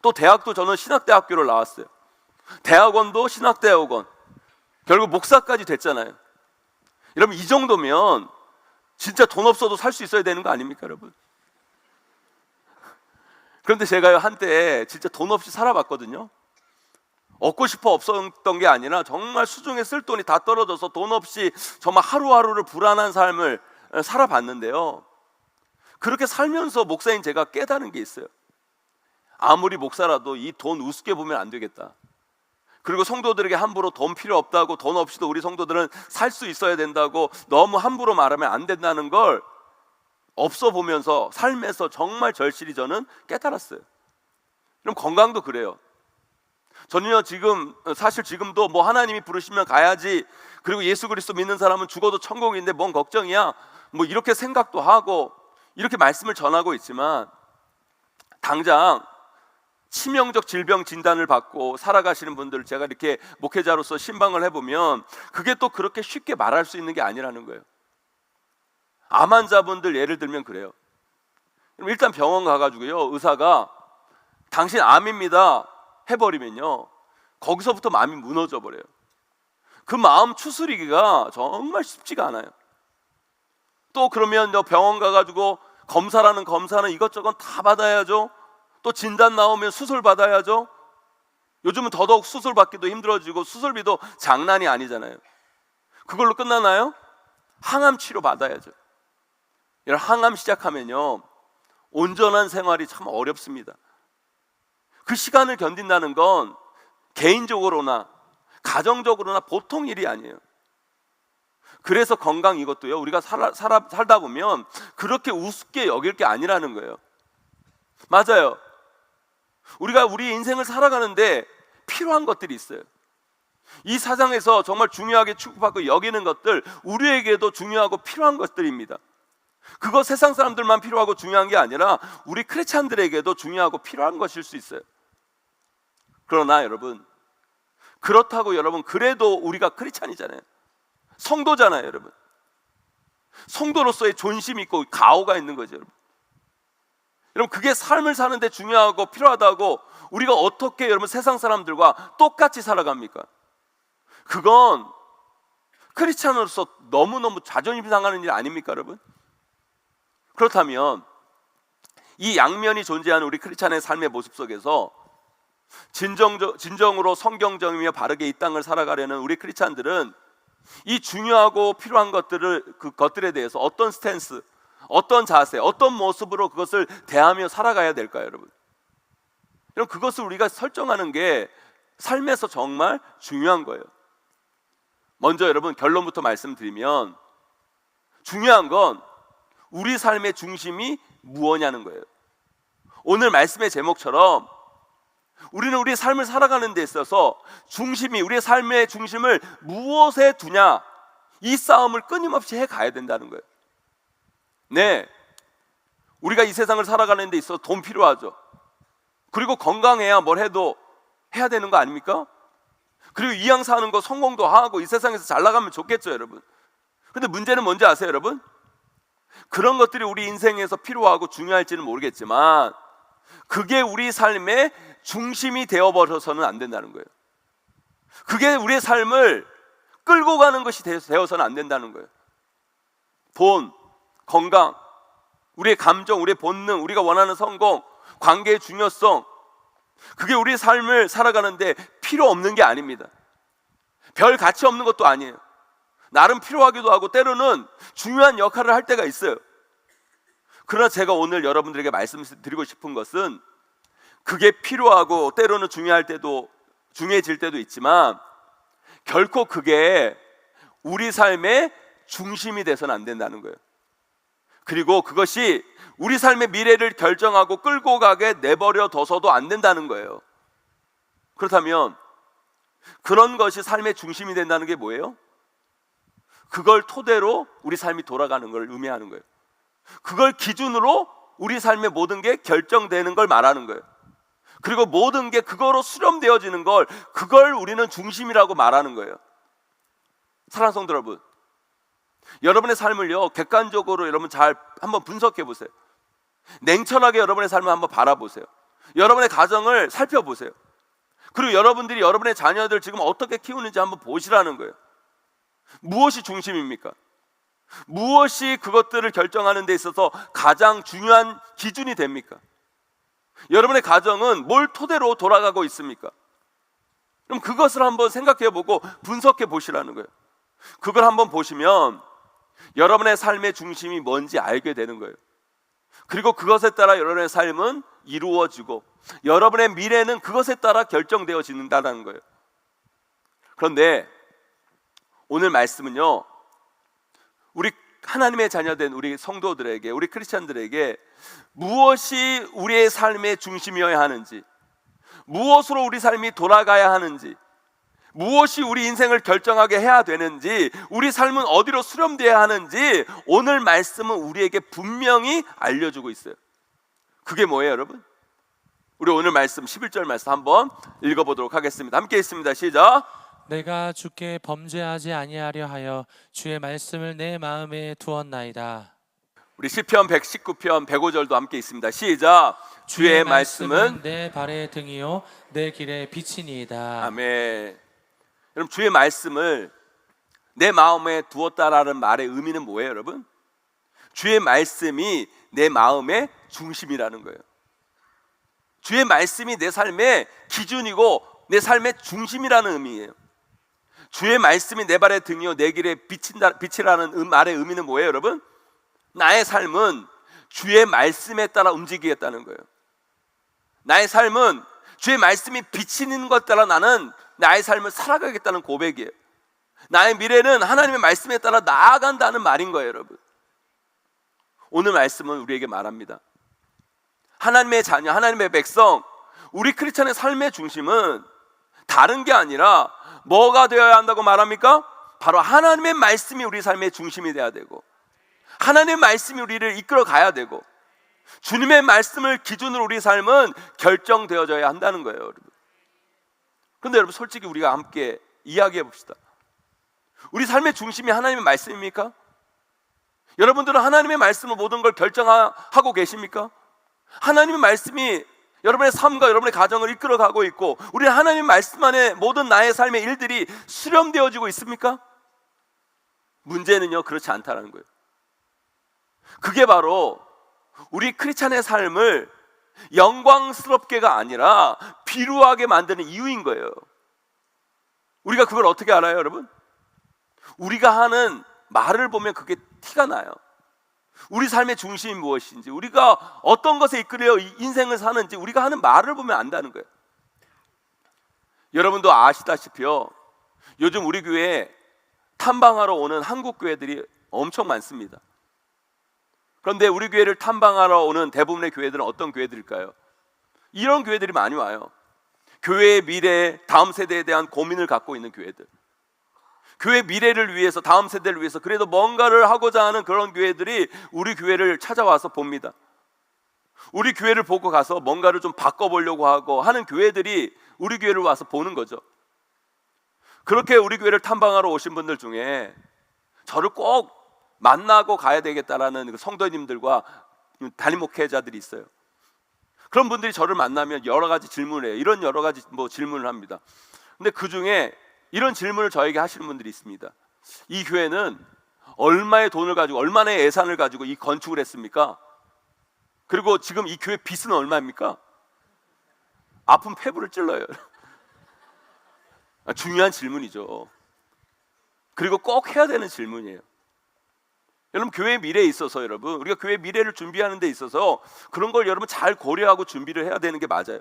또 대학도 저는 신학대학교를 나왔어요. 대학원도 신학대학원, 결국 목사까지 됐잖아요. 여러분, 이 정도면 진짜 돈 없어도 살 수 있어야 되는 거 아닙니까, 여러분? 그런데 제가요, 한때 진짜 돈 없이 살아봤거든요. 얻고 싶어 없었던 게 아니라 정말 수중에 쓸 돈이 다 떨어져서 돈 없이 정말 하루하루를 불안한 삶을 살아봤는데요, 그렇게 살면서 목사인 제가 깨달은 게 있어요. 아무리 목사라도 이 돈 우습게 보면 안 되겠다. 그리고 성도들에게 함부로 돈 필요 없다고, 돈 없이도 우리 성도들은 살 수 있어야 된다고 너무 함부로 말하면 안 된다는 걸 없어 보면서 삶에서 정말 절실히 저는 깨달았어요. 그럼 건강도 그래요. 저는요, 사실 지금도 뭐 하나님이 부르시면 가야지, 그리고 예수 그리스도 믿는 사람은 죽어도 천국인데 뭔 걱정이야, 뭐 이렇게 생각도 하고 이렇게 말씀을 전하고 있지만, 당장 치명적 질병 진단을 받고 살아가시는 분들을 제가 이렇게 목회자로서 신방을 해보면 그게 또 그렇게 쉽게 말할 수 있는 게 아니라는 거예요. 암 환자분들 예를 들면 그래요. 일단 병원 가가지고요, 의사가 당신 암입니다 해버리면요, 거기서부터 마음이 무너져 버려요. 그 마음 추스리기가 정말 쉽지가 않아요. 또 그러면 병원 가가지고 검사는 이것저것 다 받아야죠. 또 진단 나오면 수술 받아야죠. 요즘은 더더욱 수술 받기도 힘들어지고 수술비도 장난이 아니잖아요. 그걸로 끝나나요? 항암 치료 받아야죠. 이런 항암 시작하면요, 온전한 생활이 참 어렵습니다. 그 시간을 견딘다는 건 개인적으로나 가정적으로나 보통 일이 아니에요. 그래서 건강 이것도요, 우리가 살다 보면 그렇게 우습게 여길 게 아니라는 거예요. 맞아요. 우리가 우리 인생을 살아가는데 필요한 것들이 있어요. 이 사상에서 정말 중요하게 취급하고 여기는 것들, 우리에게도 중요하고 필요한 것들입니다. 그거 세상 사람들만 필요하고 중요한 게 아니라 우리 크리스찬들에게도 중요하고 필요한 것일 수 있어요. 그러나 여러분, 그렇다고 여러분, 그래도 우리가 크리스찬이잖아요. 성도잖아요, 여러분. 성도로서의 존심이 있고 가오가 있는 거죠, 여러분. 여러분, 그게 삶을 사는데 중요하고 필요하다고 우리가 어떻게 여러분 세상 사람들과 똑같이 살아갑니까? 그건 크리스찬으로서 너무너무 자존심 상하는 일 아닙니까, 여러분? 그렇다면 이 양면이 존재하는 우리 크리스찬의 삶의 모습 속에서 진정으로 성경적이며 바르게 이 땅을 살아가려는 우리 크리스찬들은 이 중요하고 필요한 그것들에 대해서 어떤 스탠스, 어떤 자세, 어떤 모습으로 그것을 대하며 살아가야 될까요, 여러분? 여러분, 그것을 우리가 설정하는 게 삶에서 정말 중요한 거예요. 먼저 여러분, 결론부터 말씀드리면 중요한 건 우리 삶의 중심이 무엇냐는 거예요. 오늘 말씀의 제목처럼 우리는 우리의 삶을 살아가는 데 있어서 우리의 삶의 중심을 무엇에 두냐, 이 싸움을 끊임없이 해가야 된다는 거예요. 네, 우리가 이 세상을 살아가는 데 있어서 돈 필요하죠. 그리고 건강해야 뭘 해도 해야 되는 거 아닙니까? 그리고 이왕 사는 거 성공도 하고 이 세상에서 잘 나가면 좋겠죠, 여러분. 근데 문제는 뭔지 아세요, 여러분? 그런 것들이 우리 인생에서 필요하고 중요할지는 모르겠지만 그게 우리 삶의 중심이 되어버려서는 안 된다는 거예요. 그게 우리의 삶을 끌고 가는 것이 되어서는 안 된다는 거예요. 돈, 건강, 우리의 감정, 우리의 본능, 우리가 원하는 성공, 관계의 중요성, 그게 우리의 삶을 살아가는데 필요 없는 게 아닙니다. 별 가치 없는 것도 아니에요. 나름 필요하기도 하고 때로는 중요한 역할을 할 때가 있어요. 그러나 제가 오늘 여러분들에게 말씀드리고 싶은 것은 그게 필요하고 때로는 중요해질 때도 있지만 결코 그게 우리 삶의 중심이 돼서는 안 된다는 거예요. 그리고 그것이 우리 삶의 미래를 결정하고 끌고 가게 내버려 둬서도 안 된다는 거예요. 그렇다면 그런 것이 삶의 중심이 된다는 게 뭐예요? 그걸 토대로 우리 삶이 돌아가는 걸 의미하는 거예요. 그걸 기준으로 우리 삶의 모든 게 결정되는 걸 말하는 거예요. 그리고 모든 게 그거로 수렴되어지는 그걸 우리는 중심이라고 말하는 거예요. 사랑하는 성도 여러분, 여러분의 삶을요 객관적으로 여러분 잘 한번 분석해 보세요. 냉철하게 여러분의 삶을 한번 바라보세요. 여러분의 가정을 살펴보세요. 그리고 여러분들이 여러분의 자녀들 지금 어떻게 키우는지 한번 보시라는 거예요. 무엇이 중심입니까? 무엇이 그것들을 결정하는 데 있어서 가장 중요한 기준이 됩니까? 여러분의 가정은 뭘 토대로 돌아가고 있습니까? 그럼 그것을 한번 생각해보고 분석해 보시라는 거예요. 그걸 한번 보시면 여러분의 삶의 중심이 뭔지 알게 되는 거예요. 그리고 그것에 따라 여러분의 삶은 이루어지고 여러분의 미래는 그것에 따라 결정되어진다는 거예요. 그런데 오늘 말씀은요, 우리 하나님의 자녀된 우리 성도들에게, 우리 크리스찬들에게 무엇이 우리의 삶의 중심이어야 하는지, 무엇으로 우리 삶이 돌아가야 하는지, 무엇이 우리 인생을 결정하게 해야 되는지, 우리 삶은 어디로 수렴되어야 하는지 오늘 말씀은 우리에게 분명히 알려주고 있어요. 그게 뭐예요, 여러분? 우리 오늘 말씀 11절 말씀 한번 읽어보도록 하겠습니다. 함께 있습니다. 시작. 내가 주께 범죄하지 아니하려 하여 주의 말씀을 내 마음에 두었나이다. 우리 시편 119편 105절도 함께 있습니다. 시작. 주의 말씀은 내 발의 등이요 내 길의 빛이니이다. 아멘. 여러분, 주의 말씀을 내 마음에 두었다라는 말의 의미는 뭐예요, 여러분? 주의 말씀이 내 마음의 중심이라는 거예요. 주의 말씀이 내 삶의 기준이고 내 삶의 중심이라는 의미예요. 주의 말씀이 내 발의 등이요 내 길의 빛이라는 말의 의미는 뭐예요, 여러분? 나의 삶은 주의 말씀에 따라 움직이겠다는 거예요. 나의 삶은 주의 말씀이 비치는 것 따라 나는 나의 삶을 살아가겠다는 고백이에요. 나의 미래는 하나님의 말씀에 따라 나아간다는 말인 거예요, 여러분. 오늘 말씀은 우리에게 말합니다. 하나님의 자녀, 하나님의 백성, 우리 크리스찬의 삶의 중심은 다른 게 아니라 뭐가 되어야 한다고 말합니까? 바로 하나님의 말씀이 우리 삶의 중심이 되어야 되고, 하나님의 말씀이 우리를 이끌어 가야 되고, 주님의 말씀을 기준으로 우리 삶은 결정되어져야 한다는 거예요, 여러분. 그런데 여러분, 솔직히 우리가 함께 이야기해 봅시다. 우리 삶의 중심이 하나님의 말씀입니까? 여러분들은 하나님의 말씀으로 모든 걸 결정하고 계십니까? 하나님의 말씀이 여러분의 삶과 여러분의 가정을 이끌어가고 있고, 우리 하나님 말씀 안에 모든 나의 삶의 일들이 수렴되어지고 있습니까? 문제는요, 그렇지 않다는 거예요. 그게 바로 우리 크리스찬의 삶을 영광스럽게가 아니라 비루하게 만드는 이유인 거예요. 우리가 그걸 어떻게 알아요, 여러분? 우리가 하는 말을 보면 그게 티가 나요. 우리 삶의 중심이 무엇인지, 우리가 어떤 것에 이끌려 인생을 사는지 우리가 하는 말을 보면 안다는 거예요. 여러분도 아시다시피요, 요즘 우리 교회에 탐방하러 오는 한국 교회들이 엄청 많습니다. 그런데 우리 교회를 탐방하러 오는 대부분의 교회들은 어떤 교회들일까요? 이런 교회들이 많이 와요. 교회의 미래, 다음 세대에 대한 고민을 갖고 있는 교회들, 교회 미래를 위해서, 다음 세대를 위해서 그래도 뭔가를 하고자 하는 그런 교회들이 우리 교회를 찾아와서 봅니다. 우리 교회를 보고 가서 뭔가를 좀 바꿔보려고 하고 하는 교회들이 우리 교회를 와서 보는 거죠. 그렇게 우리 교회를 탐방하러 오신 분들 중에 저를 꼭 만나고 가야 되겠다라는 성도님들과 담임 목회자들이 있어요. 그런 분들이 저를 만나면 여러 가지 질문을 해요. 이런 여러 가지 질문을 합니다. 근데 그 중에 이런 질문을 저에게 하시는 분들이 있습니다. 이 교회는 얼마의 돈을 가지고, 얼마나 예산을 가지고 이 건축을 했습니까? 그리고 지금 이 교회 빚은 얼마입니까? 아픈 폐부를 찔러요. 중요한 질문이죠. 그리고 꼭 해야 되는 질문이에요. 여러분, 교회의 미래에 있어서, 여러분, 우리가 교회의 미래를 준비하는 데 있어서 그런 걸 여러분 잘 고려하고 준비를 해야 되는 게 맞아요.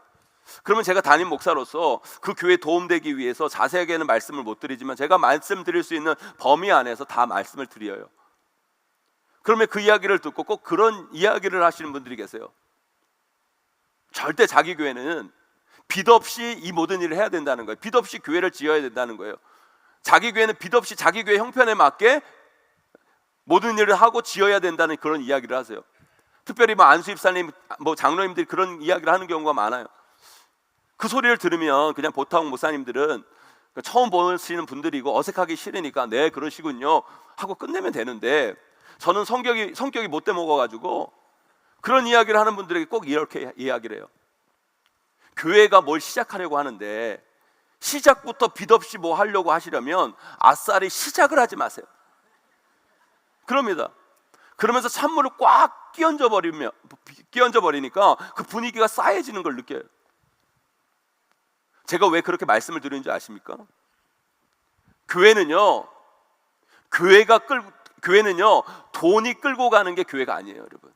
그러면 제가 담임 목사로서 그 교회에 도움되기 위해서 자세하게는 말씀을 못 드리지만 제가 말씀드릴 수 있는 범위 안에서 다 말씀을 드려요. 그러면 그 이야기를 듣고 꼭 그런 이야기를 하시는 분들이 계세요. 절대 자기 교회는 빚 없이 이 모든 일을 해야 된다는 거예요. 빚 없이 교회를 지어야 된다는 거예요. 자기 교회는 빚 없이 자기 교회 형편에 맞게 모든 일을 하고 지어야 된다는 그런 이야기를 하세요. 특별히 안수 집사님, 장로님들이 그런 이야기를 하는 경우가 많아요. 그 소리를 들으면 그냥 보통 목사님들은 처음 보시는 분들이고 어색하기 싫으니까 네, 그러시군요 하고 끝내면 되는데, 저는 성격이 못돼 먹어가지고 그런 이야기를 하는 분들에게 꼭 이렇게 이야기를 해요. 교회가 뭘 시작하려고 하는데 시작부터 빚 없이 뭐 하려고 하시려면 아싸리 시작을 하지 마세요. 그럽니다. 그러면서 찬물을 꽉 끼얹어 버리니까 그 분위기가 싸해지는 걸 느껴요. 제가 왜 그렇게 말씀을 드리는지 아십니까? 교회는요 돈이 끌고 가는 게 교회가 아니에요, 여러분.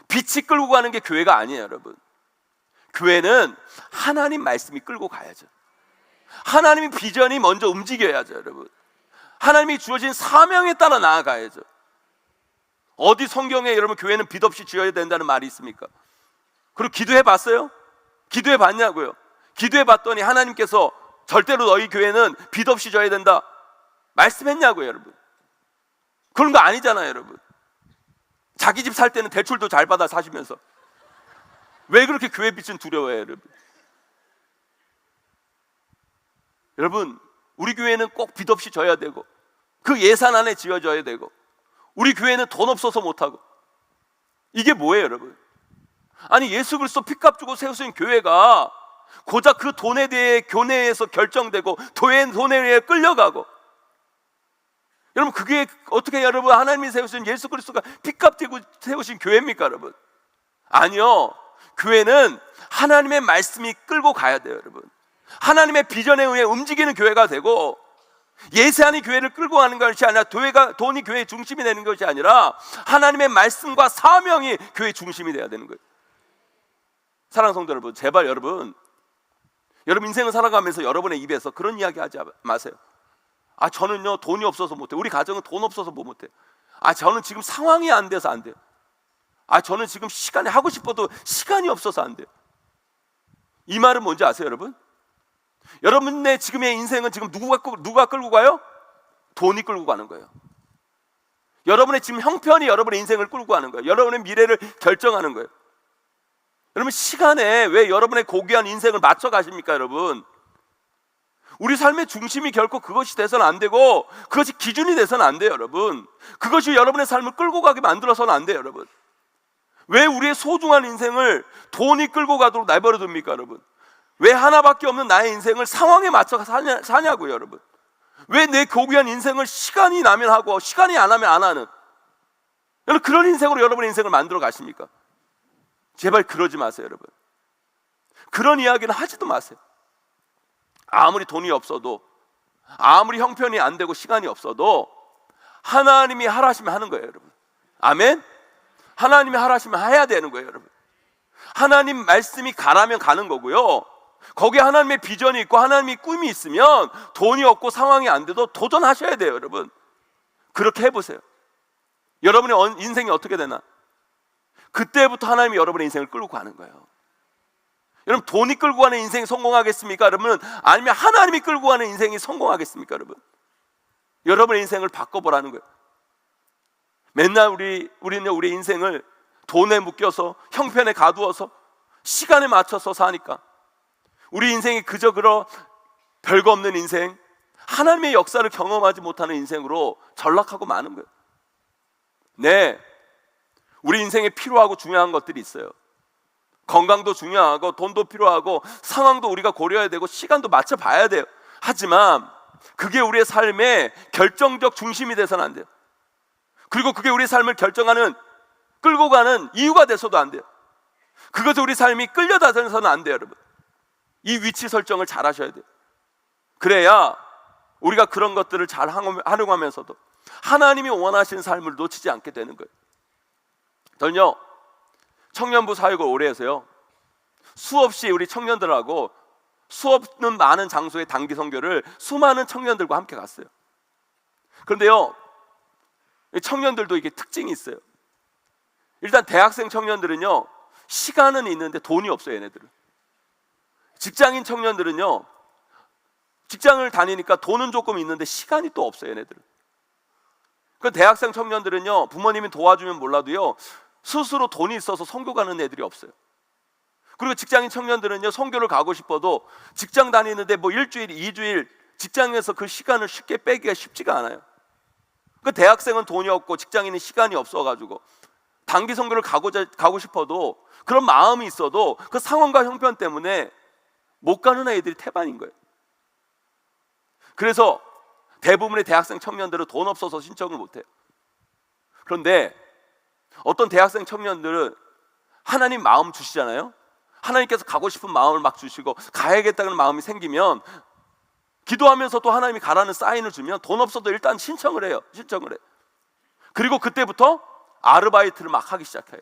빛이 끌고 가는 게 교회가 아니에요, 여러분. 교회는 하나님 말씀이 끌고 가야죠. 하나님의 비전이 먼저 움직여야죠, 여러분. 하나님이 주어진 사명에 따라 나아가야죠. 어디 성경에 여러분 교회는 빚 없이 지어야 된다는 말이 있습니까? 그리고 기도해 봤어요? 기도해 봤냐고요? 기도해 봤더니 하나님께서 절대로 너희 교회는 빚 없이 져야 된다 말씀했냐고요, 여러분. 그런 거 아니잖아요, 여러분. 자기 집 살 때는 대출도 잘 받아 사시면서 왜 그렇게 교회 빚은 두려워해요, 여러분? 여러분, 우리 교회는 꼭 빚 없이 져야 되고 그 예산 안에 지어져야 되고, 우리 교회는 돈 없어서 못하고, 이게 뭐예요, 여러분? 아니, 예수 그리스도 핏값 주고 세우신 교회가 고작 그 돈에 대해 교내에서 결정되고 돈에 의해 끌려가고, 여러분 그게 어떻게 여러분 하나님이 세우신 예수 그리스도가 핏값 주고 세우신 교회입니까, 여러분? 아니요. 교회는 하나님의 말씀이 끌고 가야 돼요, 여러분. 하나님의 비전에 의해 움직이는 교회가 되고, 예산이 교회를 끌고 가는 것이 아니라 돈이 교회의 중심이 되는 것이 아니라 하나님의 말씀과 사명이 교회의 중심이 돼야 되는 거예요. 사랑하는 성도 여러분, 제발 여러분 인생을 살아가면서 여러분의 입에서 그런 이야기 하지 마세요. 아, 저는요 돈이 없어서 못해. 우리 가정은 돈 없어서 못해. 아, 저는 지금 상황이 안 돼서 안 돼요. 아, 저는 지금 시간이 하고 싶어도 시간이 없어서 안 돼요. 이 말은 뭔지 아세요, 여러분? 여러분의 지금의 인생은 지금 누가 끌고 가요? 돈이 끌고 가는 거예요. 여러분의 지금 형편이 여러분의 인생을 끌고 가는 거예요. 여러분의 미래를 결정하는 거예요. 여러분, 시간에 왜 여러분의 고귀한 인생을 맞춰 가십니까, 여러분? 우리 삶의 중심이 결코 그것이 돼서는 안 되고, 그것이 기준이 돼서는 안 돼요, 여러분. 그것이 여러분의 삶을 끌고 가게 만들어서는 안 돼요, 여러분. 왜 우리의 소중한 인생을 돈이 끌고 가도록 내버려 둡니까, 여러분? 왜 하나밖에 없는 나의 인생을 상황에 맞춰 사냐고요, 여러분. 왜 내 고귀한 인생을 시간이 나면 하고 시간이 안 하면 안 하는, 여러분 그런 인생으로 여러분의 인생을 만들어 가십니까? 제발 그러지 마세요, 여러분. 그런 이야기는 하지도 마세요. 아무리 돈이 없어도, 아무리 형편이 안 되고 시간이 없어도 하나님이 하라시면 하는 거예요, 여러분. 아멘? 하나님이 하라시면 해야 되는 거예요, 여러분. 하나님 말씀이 가라면 가는 거고요. 거기에 하나님의 비전이 있고 하나님의 꿈이 있으면 돈이 없고 상황이 안 돼도 도전하셔야 돼요, 여러분. 그렇게 해보세요. 여러분의 인생이 어떻게 되나? 그때부터 하나님이 여러분의 인생을 끌고 가는 거예요. 여러분, 돈이 끌고 가는 인생이 성공하겠습니까, 여러분? 아니면 하나님이 끌고 가는 인생이 성공하겠습니까, 여러분? 여러분의 인생을 바꿔보라는 거예요. 맨날 우리는 우리 인생을 돈에 묶여서 형편에 가두어서 시간에 맞춰서 사니까 우리 인생이 그저 그런 별거 없는 인생, 하나님의 역사를 경험하지 못하는 인생으로 전락하고 마는 거예요. 네, 우리 인생에 필요하고 중요한 것들이 있어요. 건강도 중요하고 돈도 필요하고 상황도 우리가 고려해야 되고 시간도 맞춰봐야 돼요. 하지만 그게 우리의 삶의 결정적 중심이 돼서는 안 돼요. 그리고 그게 우리의 삶을 결정하는, 끌고 가는 이유가 돼서도 안 돼요. 그것을 우리 삶이 끌려다녀서는 안 돼요, 여러분. 이 위치 설정을 잘 하셔야 돼요. 그래야 우리가 그런 것들을 잘 활용하면서도 하나님이 원하시는 삶을 놓치지 않게 되는 거예요. 저는요, 청년부 사역을 오래 해서요, 수없이 우리 청년들하고 수없는 많은 장소의 단기 선교를 수많은 청년들과 함께 갔어요. 그런데요, 청년들도 이게 특징이 있어요. 일단 대학생 청년들은요, 시간은 있는데 돈이 없어요, 얘네들은. 직장인 청년들은요, 직장을 다니니까 돈은 조금 있는데 시간이 또 없어요, 얘네들은. 그 대학생 청년들은요, 부모님이 도와주면 몰라도요, 스스로 돈이 있어서 선교 가는 애들이 없어요. 그리고 직장인 청년들은요, 선교를 가고 싶어도 직장 다니는데 뭐 일주일, 2주일 직장에서 그 시간을 쉽게 빼기가 쉽지가 않아요. 그 대학생은 돈이 없고 직장인은 시간이 없어가지고 단기 선교를 가고 싶어도, 그런 마음이 있어도 그 상황과 형편 때문에 못 가는 애들이 태반인 거예요. 그래서 대부분의 대학생 청년들은 돈 없어서 신청을 못 해요. 그런데 어떤 대학생 청년들은 하나님 마음 주시잖아요. 하나님께서 가고 싶은 마음을 막 주시고 가야겠다는 마음이 생기면 기도하면서 또 하나님이 가라는 사인을 주면 돈 없어도 일단 신청을 해요. 그리고 그때부터 아르바이트를 막 하기 시작해요.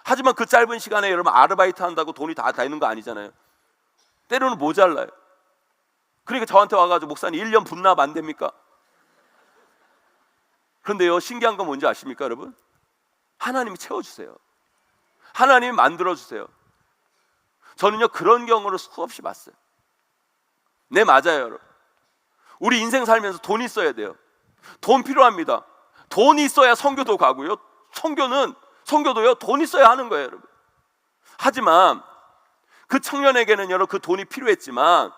하지만 그 짧은 시간에 여러분 아르바이트 한다고 돈이 다 되는 거 아니잖아요. 때로는 모자라요. 그러니까 저한테 와가지고 목사님 1년 분납 안 됩니까? 그런데요, 신기한 건 뭔지 아십니까, 여러분? 하나님이 채워주세요. 하나님이 만들어주세요. 저는요, 그런 경우를 수없이 봤어요. 네, 맞아요, 여러분. 우리 인생 살면서 돈이 있어야 돼요. 돈 필요합니다. 돈이 있어야 선교도 가고요, 선교도요, 돈 있어야 하는 거예요, 여러분. 하지만 그 청년에게는 여러분 그 돈이 필요했지만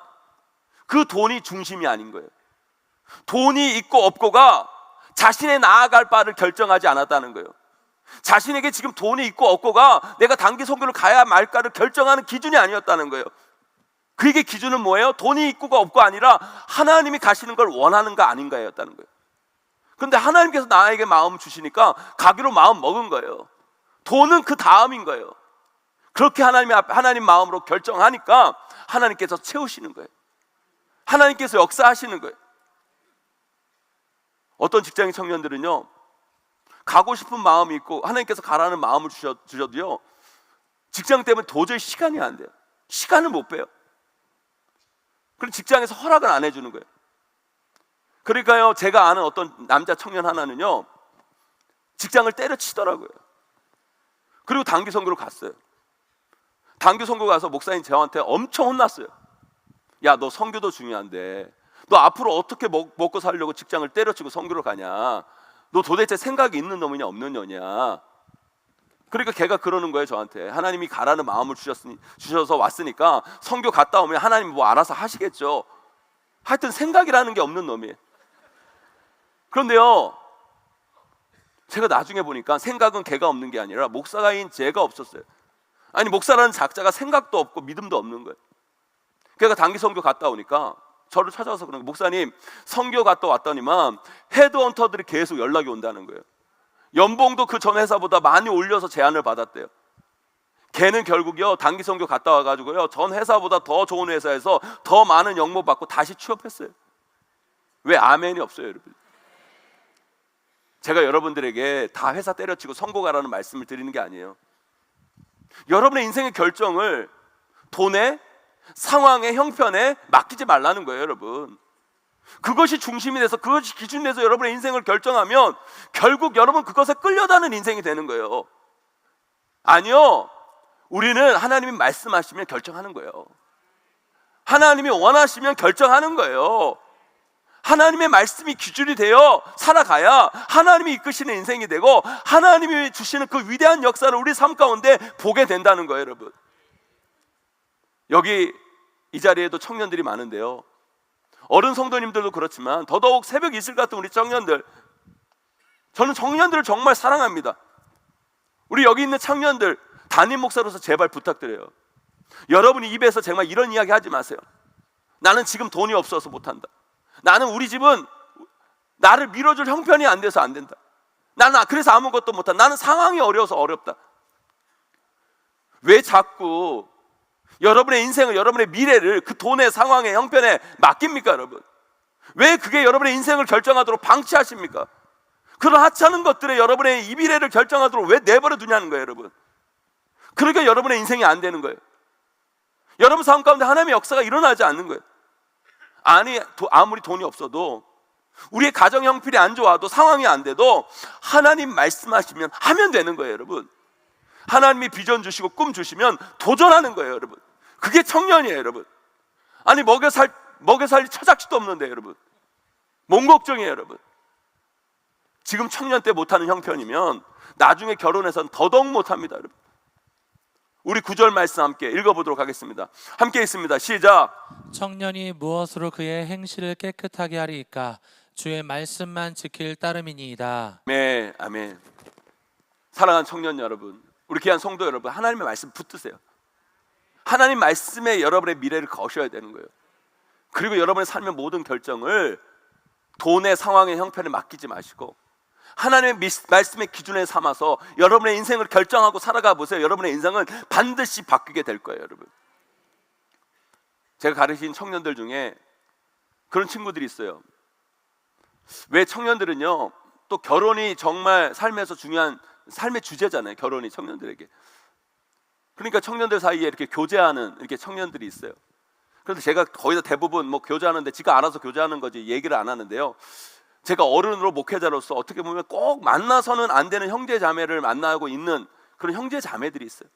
그 돈이 중심이 아닌 거예요. 돈이 있고 없고가 자신의 나아갈 바를 결정하지 않았다는 거예요. 자신에게 지금 돈이 있고 없고가 내가 단기 선교를 가야 말까를 결정하는 기준이 아니었다는 거예요. 그게 기준은 뭐예요? 돈이 있고가 없고 아니라 하나님이 가시는 걸 원하는가 아닌가였다는 거예요. 그런데 하나님께서 나에게 마음 주시니까 가기로 마음 먹은 거예요. 돈은 그 다음인 거예요. 그렇게 하나님 마음으로 결정하니까 하나님께서 채우시는 거예요. 하나님께서 역사하시는 거예요. 어떤 직장인 청년들은요, 가고 싶은 마음이 있고 하나님께서 가라는 마음을 주셔도요, 직장 때문에 도저히 시간이 안 돼요. 시간을 못 빼요. 그럼 직장에서 허락을 안 해주는 거예요. 그러니까요, 제가 아는 어떤 남자 청년 하나는요, 직장을 때려치더라고요. 그리고 단기 선교로 갔어요. 단기 선교 가서 목사님 저한테 엄청 혼났어요. 야, 너 선교도 중요한데 너 앞으로 어떻게 먹고 살려고 직장을 때려치고 선교를 가냐? 너 도대체 생각이 있는 놈이냐 없는 놈이냐? 그러니까 걔가 그러는 거예요, 저한테. 하나님이 가라는 마음을 주셔서 왔으니까 선교 갔다 오면 하나님 뭐 알아서 하시겠죠. 하여튼 생각이라는 게 없는 놈이에요. 그런데요, 제가 나중에 보니까 생각은 걔가 없는 게 아니라 목사가인 제가 없었어요. 아니, 목사라는 작자가 생각도 없고 믿음도 없는 거예요. 걔가 단기 선교 갔다 오니까 저를 찾아와서 그런 거예요. 목사님, 선교 갔다 왔더니만 헤드헌터들이 계속 연락이 온다는 거예요. 연봉도 그 전 회사보다 많이 올려서 제안을 받았대요. 걔는 결국요 단기 선교 갔다 와가지고요 전 회사보다 더 좋은 회사에서 더 많은 연봉 받고 다시 취업했어요. 왜 아멘이 없어요, 여러분? 제가 여러분들에게 다 회사 때려치고 선고 가라는 말씀을 드리는 게 아니에요. 여러분의 인생의 결정을 돈에, 상황에, 형편에 맡기지 말라는 거예요, 여러분. 그것이 중심이 돼서 그것이 기준이 돼서 여러분의 인생을 결정하면 결국 여러분 그것에 끌려다는 인생이 되는 거예요. 아니요, 우리는 하나님이 말씀하시면 결정하는 거예요. 하나님이 원하시면 결정하는 거예요. 하나님의 말씀이 기준이 되어 살아가야 하나님이 이끄시는 인생이 되고 하나님이 주시는 그 위대한 역사를 우리 삶 가운데 보게 된다는 거예요, 여러분. 여기 이 자리에도 청년들이 많은데요, 어른 성도님들도 그렇지만 더더욱 새벽 이슬 같은 우리 청년들, 저는 청년들을 정말 사랑합니다. 우리 여기 있는 청년들, 담임 목사로서 제발 부탁드려요. 여러분이 입에서 정말 이런 이야기 하지 마세요. 나는 지금 돈이 없어서 못한다. 나는 우리 집은 나를 밀어줄 형편이 안 돼서 안 된다. 나는 그래서 아무것도 못한다. 나는 상황이 어려워서 어렵다. 왜 자꾸 여러분의 인생을, 여러분의 미래를 그 돈의 상황의 형편에 맡깁니까, 여러분? 왜 그게 여러분의 인생을 결정하도록 방치하십니까? 그런 하찮은 것들에 여러분의 이 미래를 결정하도록 왜 내버려 두냐는 거예요, 여러분. 그러니까 여러분의 인생이 안 되는 거예요. 여러분 삶 가운데 하나님의 역사가 일어나지 않는 거예요. 아니, 아무리 돈이 없어도, 우리의 가정 형편이 안 좋아도, 상황이 안 돼도 하나님 말씀하시면 하면 되는 거예요, 여러분. 하나님이 비전 주시고 꿈 주시면 도전하는 거예요, 여러분. 그게 청년이에요, 여러분. 아니, 먹여 살리 처작지도 없는데, 여러분. 몸 걱정이에요, 여러분. 지금 청년 때 못하는 형편이면 나중에 결혼해서는 더더욱 못합니다, 여러분. 우리 9절 말씀 함께 읽어보도록 하겠습니다. 함께 있습니다. 시작. 청년이 무엇으로 그의 행실을 깨끗하게 하리이까? 주의 말씀만 지킬 따름이니이다. 네, 아멘. 사랑하는 청년 여러분, 우리 귀한 성도 여러분, 하나님의 말씀 붙드세요. 하나님 말씀에 여러분의 미래를 거셔야 되는 거예요. 그리고 여러분의 삶의 모든 결정을 돈의 상황의 형편에 맡기지 마시고 하나님의 말씀의 기준에 삼아서 여러분의 인생을 결정하고 살아가 보세요. 여러분의 인생은 반드시 바뀌게 될 거예요, 여러분. 제가 가르친 청년들 중에 그런 친구들이 있어요. 왜 청년들은요, 또 결혼이 정말 삶에서 중요한 삶의 주제잖아요, 결혼이 청년들에게. 그러니까 청년들 사이에 이렇게 교제하는 이렇게 청년들이 있어요. 그런데 제가 거의 다 대부분 뭐 교제하는데 지가 알아서 교제하는 거지 얘기를 안 하는데요, 제가 어른으로 목회자로서 어떻게 보면 꼭 만나서는 안 되는 형제 자매를 만나고 있는 그런 형제 자매들이 있어요.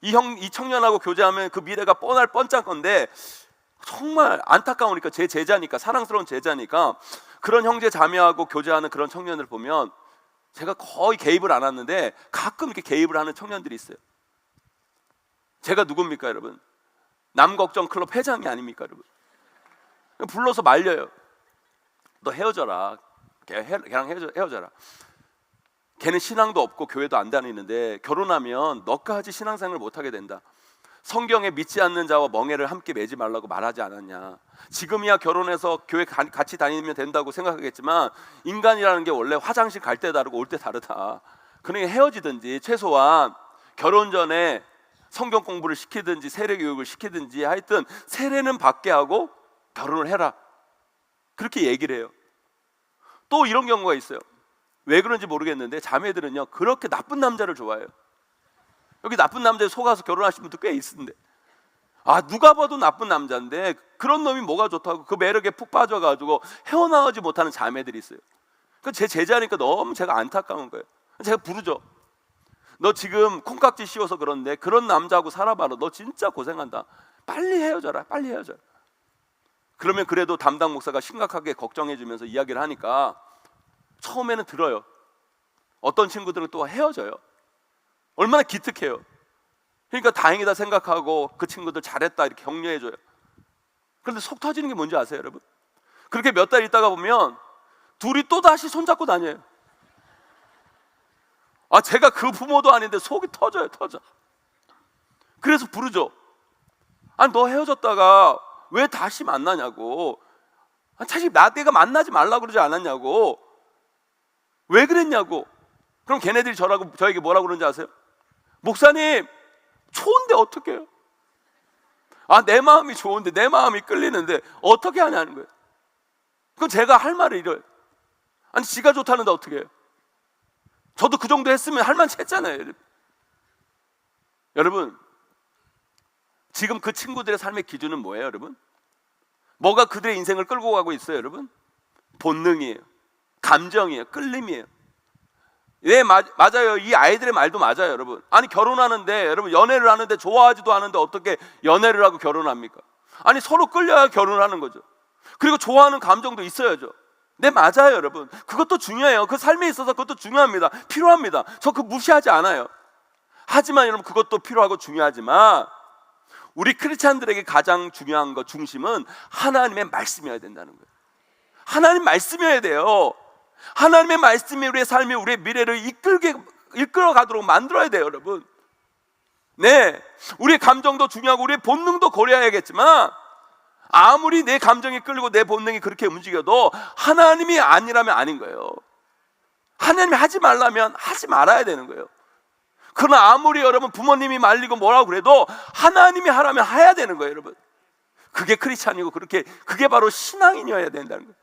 이 청년하고 교제하면 그 미래가 뻔할 뻔짠 건데 정말 안타까우니까, 제 제자니까, 사랑스러운 제자니까 그런 형제 자매하고 교제하는 그런 청년을 보면 제가 거의 개입을 안 하는데 가끔 이렇게 개입을 하는 청년들이 있어요. 제가 누굽니까, 여러분? 남걱정 클럽 회장이 아닙니까, 여러분? 불러서 말려요. 너 헤어져라. 걔랑 헤어져라. 걔는 신앙도 없고 교회도 안 다니는데 결혼하면 너까지 신앙생활을 못하게 된다. 성경에 믿지 않는 자와 멍에를 함께 매지 말라고 말하지 않았냐. 지금이야 결혼해서 교회 같이 다니면 된다고 생각하겠지만 인간이라는 게 원래 화장실 갈 때 다르고 올 때 다르다. 그러니까 헤어지든지 최소한 결혼 전에 성경 공부를 시키든지 세례 교육을 시키든지 하여튼 세례는 받게 하고 결혼을 해라. 그렇게 얘기를 해요. 또 이런 경우가 있어요. 왜 그런지 모르겠는데 자매들은요, 그렇게 나쁜 남자를 좋아해요. 여기 나쁜 남자에 속아서 결혼하신 분도 꽤 있는데, 아, 누가 봐도 나쁜 남자인데 그런 놈이 뭐가 좋다고 그 매력에 푹 빠져가지고 헤어나오지 못하는 자매들이 있어요. 제 제자니까 너무 제가 안타까운 거예요. 제가 부르죠. 너 지금 콩깍지 씌워서 그런데 그런 남자하고 살아봐라. 너 진짜 고생한다. 빨리 헤어져라. 빨리 헤어져라. 그러면 그래도 담당 목사가 심각하게 걱정해 주면서 이야기를 하니까 처음에는 들어요. 어떤 친구들은 또 헤어져요. 얼마나 기특해요. 그러니까 다행이다 생각하고 그 친구들 잘했다 이렇게 격려해 줘요. 그런데 속 터지는 게 뭔지 아세요, 여러분? 그렇게 몇 달 있다가 보면 둘이 또 다시 손잡고 다녀요. 아, 제가 그 부모도 아닌데 속이 터져요, 터져. 그래서 부르죠. 아니, 너 헤어졌다가 왜 다시 만나냐고. 사실 내가 만나지 말라고 그러지 않았냐고. 왜 그랬냐고. 그럼 걔네들이 저에게 뭐라고 그러는지 아세요? 목사님, 좋은데 어떻게 해요? 내 마음이 좋은데, 내 마음이 끌리는데 어떻게 하냐는 거예요. 그럼 제가 할 말을 이래요. 아니, 지가 좋다는데 어떻게 해요? 저도 그 정도 했으면 할 만치 했잖아요. 여러분, 지금 그 친구들의 삶의 기준은 뭐예요, 여러분? 뭐가 그들의 인생을 끌고 가고 있어요, 여러분? 본능이에요. 감정이에요. 끌림이에요. 네, 맞아요. 이 아이들의 말도 맞아요, 여러분. 아니, 결혼하는데, 여러분, 연애를 하는데 좋아하지도 않은데 어떻게 연애를 하고 결혼합니까? 아니, 서로 끌려야 결혼하는 거죠. 그리고 좋아하는 감정도 있어야죠. 네, 맞아요, 여러분. 그것도 중요해요. 그 삶에 있어서 그것도 중요합니다. 필요합니다. 저 그거 무시하지 않아요. 하지만 여러분, 그것도 필요하고 중요하지만 우리 크리스찬들에게 가장 중요한 것, 중심은 하나님의 말씀이어야 된다는 거예요. 하나님 말씀이어야 돼요. 하나님의 말씀이 우리의 삶이, 우리의 미래를 이끌어가도록 만들어야 돼요, 여러분. 네, 우리의 감정도 중요하고 우리의 본능도 고려해야겠지만 아무리 내 감정이 끌리고 내 본능이 그렇게 움직여도 하나님이 아니라면 아닌 거예요. 하나님이 하지 말라면 하지 말아야 되는 거예요. 그러나 아무리 여러분 부모님이 말리고 뭐라고 그래도 하나님이 하라면 해야 되는 거예요, 여러분. 그게 크리스찬이고 그게 바로 신앙인이어야 된다는 거예요.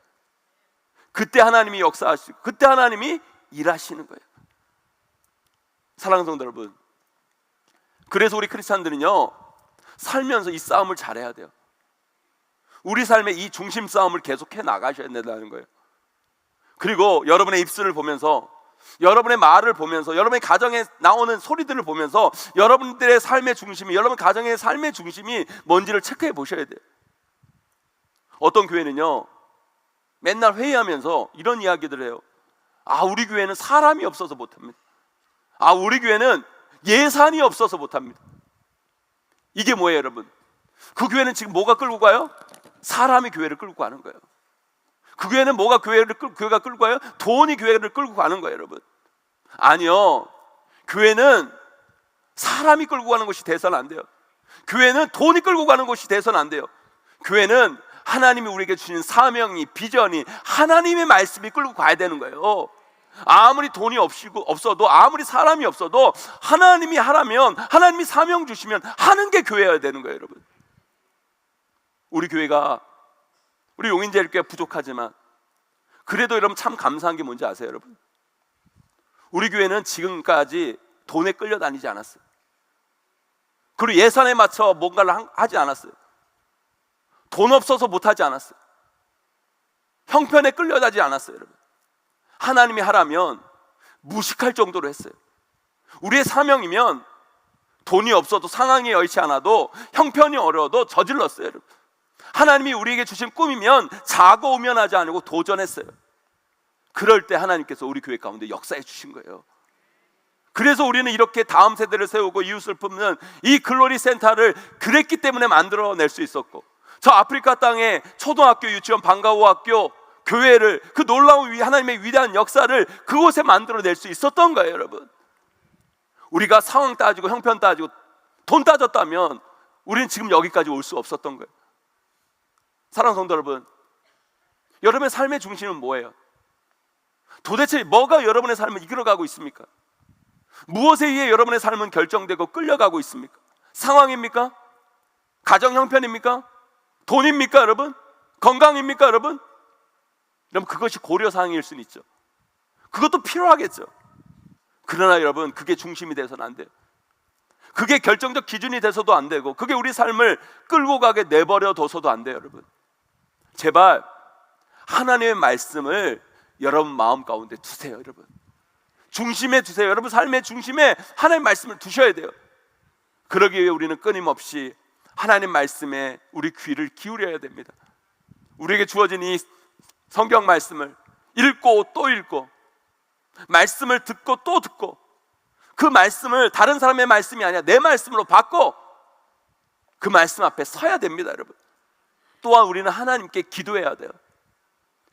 그때 하나님이 역사하시고 그때 하나님이 일하시는 거예요. 사랑하는 성도 여러분, 그래서 우리 크리스찬들은요, 살면서 이 싸움을 잘해야 돼요. 우리 삶의 이 중심 싸움을 계속해 나가셔야 된다는 거예요. 그리고 여러분의 입술을 보면서, 여러분의 말을 보면서, 여러분의 가정에 나오는 소리들을 보면서 여러분들의 삶의 중심이, 여러분 가정의 삶의 중심이 뭔지를 체크해 보셔야 돼요. 어떤 교회는요, 맨날 회의하면서 이런 이야기들을 해요. 우리 교회는 사람이 없어서 못합니다. 우리 교회는 예산이 없어서 못합니다. 이게 뭐예요, 여러분? 그 교회는 지금 뭐가 끌고 가요? 사람이 교회를 끌고 가는 거예요. 그 교회는 뭐가 교회가 끌고 가요? 돈이 교회를 끌고 가는 거예요, 여러분. 아니요, 교회는 사람이 끌고 가는 것이 돼서는 안 돼요. 교회는 돈이 끌고 가는 것이 돼서는 안 돼요. 교회는 하나님이 우리에게 주신 사명이, 비전이, 하나님의 말씀이 끌고 가야 되는 거예요. 아무리 돈이 없어도, 아무리 사람이 없어도 하나님이 하라면, 하나님이 사명 주시면 하는 게 교회여야 되는 거예요, 여러분. 우리 교회가, 우리 용인제일교회가 부족하지만 그래도 여러분 참 감사한 게 뭔지 아세요, 여러분? 우리 교회는 지금까지 돈에 끌려다니지 않았어요. 그리고 예산에 맞춰 뭔가를 하지 않았어요. 돈 없어서 못하지 않았어요. 형편에 끌려다니지 않았어요, 여러분. 하나님이 하라면 무식할 정도로 했어요. 우리의 사명이면 돈이 없어도, 상황이 여의치 않아도, 형편이 어려워도 저질렀어요, 여러분. 하나님이 우리에게 주신 꿈이면 자고 우면하지 않고 도전했어요. 그럴 때 하나님께서 우리 교회 가운데 역사해 주신 거예요. 그래서 우리는 이렇게 다음 세대를 세우고 이웃을 품는 이 글로리 센터를 그랬기 때문에 만들어낼 수 있었고, 저 아프리카 땅에 초등학교, 유치원, 방과후학교, 교회를, 그 놀라운 하나님의 위대한 역사를 그곳에 만들어낼 수 있었던 거예요, 여러분. 우리가 상황 따지고 형편 따지고 돈 따졌다면 우리는 지금 여기까지 올 수 없었던 거예요. 사랑하는 성도 여러분, 여러분의 삶의 중심은 뭐예요? 도대체 뭐가 여러분의 삶을 이끌어가고 있습니까? 무엇에 의해 여러분의 삶은 결정되고 끌려가고 있습니까? 상황입니까? 가정 형편입니까? 돈입니까, 여러분? 건강입니까, 여러분? 여러분, 그것이 고려사항일 수는 있죠. 그것도 필요하겠죠. 그러나 여러분, 그게 중심이 돼서는 안 돼요. 그게 결정적 기준이 돼서도 안 되고, 그게 우리 삶을 끌고 가게 내버려 둬서도 안 돼요, 여러분. 제발 하나님의 말씀을 여러분 마음 가운데 두세요, 여러분. 중심에 두세요. 여러분 삶의 중심에 하나님의 말씀을 두셔야 돼요. 그러기 위해 우리는 끊임없이 하나님 말씀에 우리 귀를 기울여야 됩니다. 우리에게 주어진 이 성경 말씀을 읽고 또 읽고, 말씀을 듣고 또 듣고, 그 말씀을 다른 사람의 말씀이 아니라 내 말씀으로 바꿔 그 말씀 앞에 서야 됩니다, 여러분. 또한 우리는 하나님께 기도해야 돼요.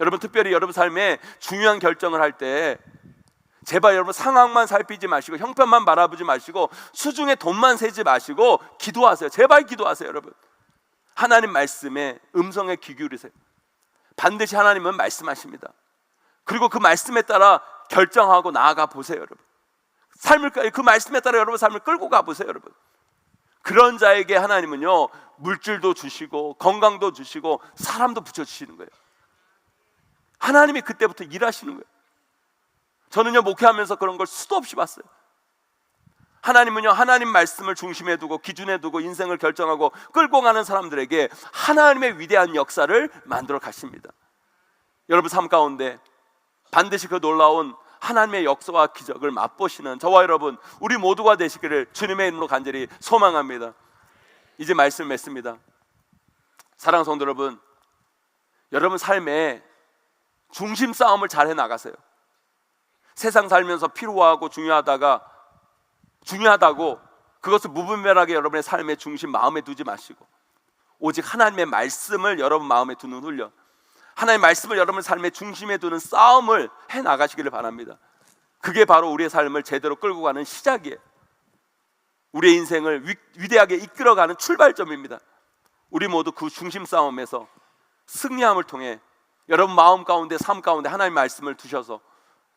여러분, 특별히 여러분 삶에 중요한 결정을 할 때 제발 여러분 상황만 살피지 마시고, 형편만 바라보지 마시고, 수중에 돈만 세지 마시고 기도하세요. 제발 기도하세요, 여러분. 하나님 말씀에 음성에 귀 기울이세요. 반드시 하나님은 말씀하십니다. 그리고 그 말씀에 따라 결정하고 나아가 보세요, 여러분. 그 말씀에 따라 여러분 삶을 끌고 가보세요, 여러분. 그런 자에게 하나님은요, 물질도 주시고 건강도 주시고 사람도 붙여주시는 거예요. 하나님이 그때부터 일하시는 거예요. 저는요, 목회하면서 그런 걸 수도 없이 봤어요. 하나님은요, 하나님 말씀을 중심에 두고 기준에 두고 인생을 결정하고 끌고 가는 사람들에게 하나님의 위대한 역사를 만들어 가십니다. 여러분 삶 가운데 반드시 그 놀라운 하나님의 역사와 기적을 맛보시는 저와 여러분, 우리 모두가 되시기를 주님의 이름으로 간절히 소망합니다. 이제 말씀 맺습니다. 사랑하는 성도 여러분, 여러분 삶에 중심 싸움을 잘 해나가세요. 세상 살면서 필요하고 중요하다고 그것을 무분별하게 여러분의 삶의 중심 마음에 두지 마시고, 오직 하나님의 말씀을 여러분 마음에 두는 훈련, 하나님의 말씀을 여러분 삶의 중심에 두는 싸움을 해나가시기를 바랍니다. 그게 바로 우리의 삶을 제대로 끌고 가는 시작이에요. 우리의 인생을 위대하게 이끌어가는 출발점입니다. 우리 모두 그 중심 싸움에서 승리함을 통해 여러분 마음 가운데 삶 가운데 하나님의 말씀을 두셔서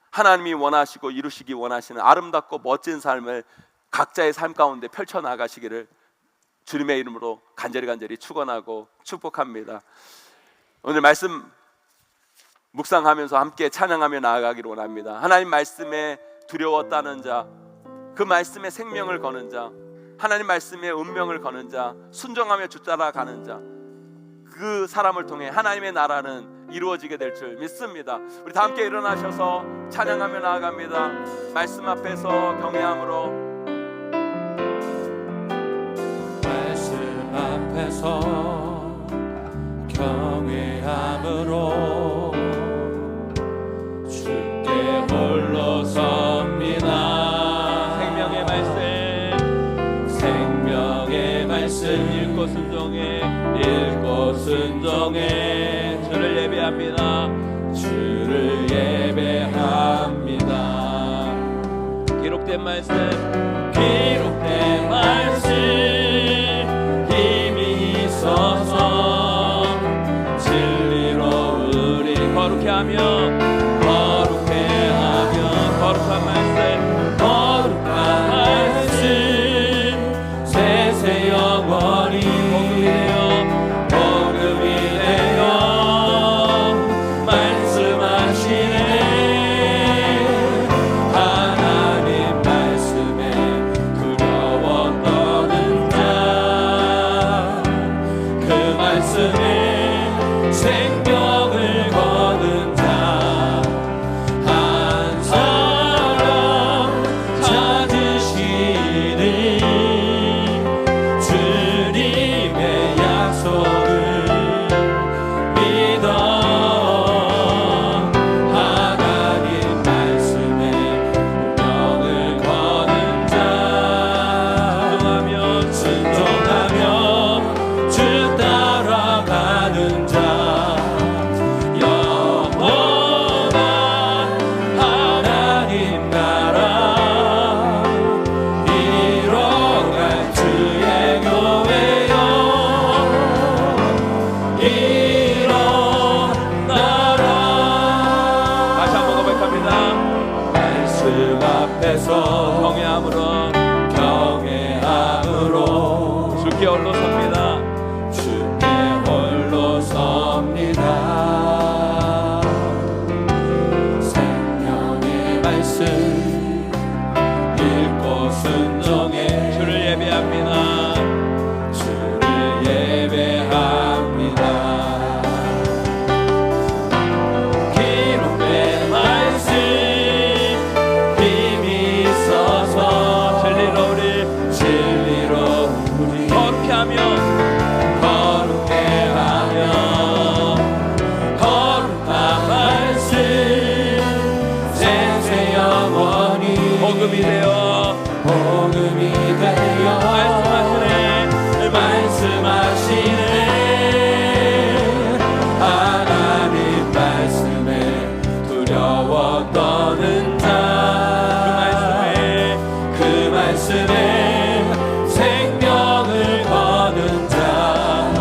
하나님이 원하시고 이루시기 원하시는 아름답고 멋진 삶을 각자의 삶 가운데 펼쳐나가시기를 주님의 이름으로 간절히 축원하고 축복합니다. 오늘 말씀 묵상하면서 함께 찬양하며 나아가기를 원합니다. 하나님 말씀에 두려워 따는 자, 그 말씀에 생명을 거는 자, 하나님 말씀에 운명을 거는 자, 순종하며 주 따라가는 자, 그 사람을 통해 하나님의 나라는 이루어지게 될 줄 믿습니다. 우리 다 함께 일어나셔서 찬양하며 나아갑니다. 말씀 앞에서 경외함으로, 말씀 앞에서 경외함으로 주께 홀로 섭니다. 생명의 말씀 읽고 순종해 주를 예배합니다. 주를 예배합니다. 기록된 말씀 힘이 있어서 진리로 우리 거룩해 하며 거룩한 말씀 세세 영원히 복음이 되어 말씀하시네. 하나님 말씀에 두려워 떠는 자, 그 말씀에 생명을 거는 자, 한 사람 찾으시니 주님의 약속을 믿어. 하나님 말씀에 운명을 거는 자, 순종하며 주 따라가는 자, 영원한 하나님 나라 이뤄갈 주의 교회여 일어나라. 다시 한번 고백합니다. 말씀 앞에서 경외함으로 주께 홀로 섭니다. 주께 홀로 섭니다. 생명의 말씀 읽고 순종해 주를 예배합니다. 주를 예배합니다. 기록된 말씀 힘이 있어서 진리로 우리 거룩해 하며 거룩한 말씀 세세 영원히 복음이 되어 말씀하시네. 하나님 말씀에 두려워 떠는 자, 그 말씀에 생명을 거는 자,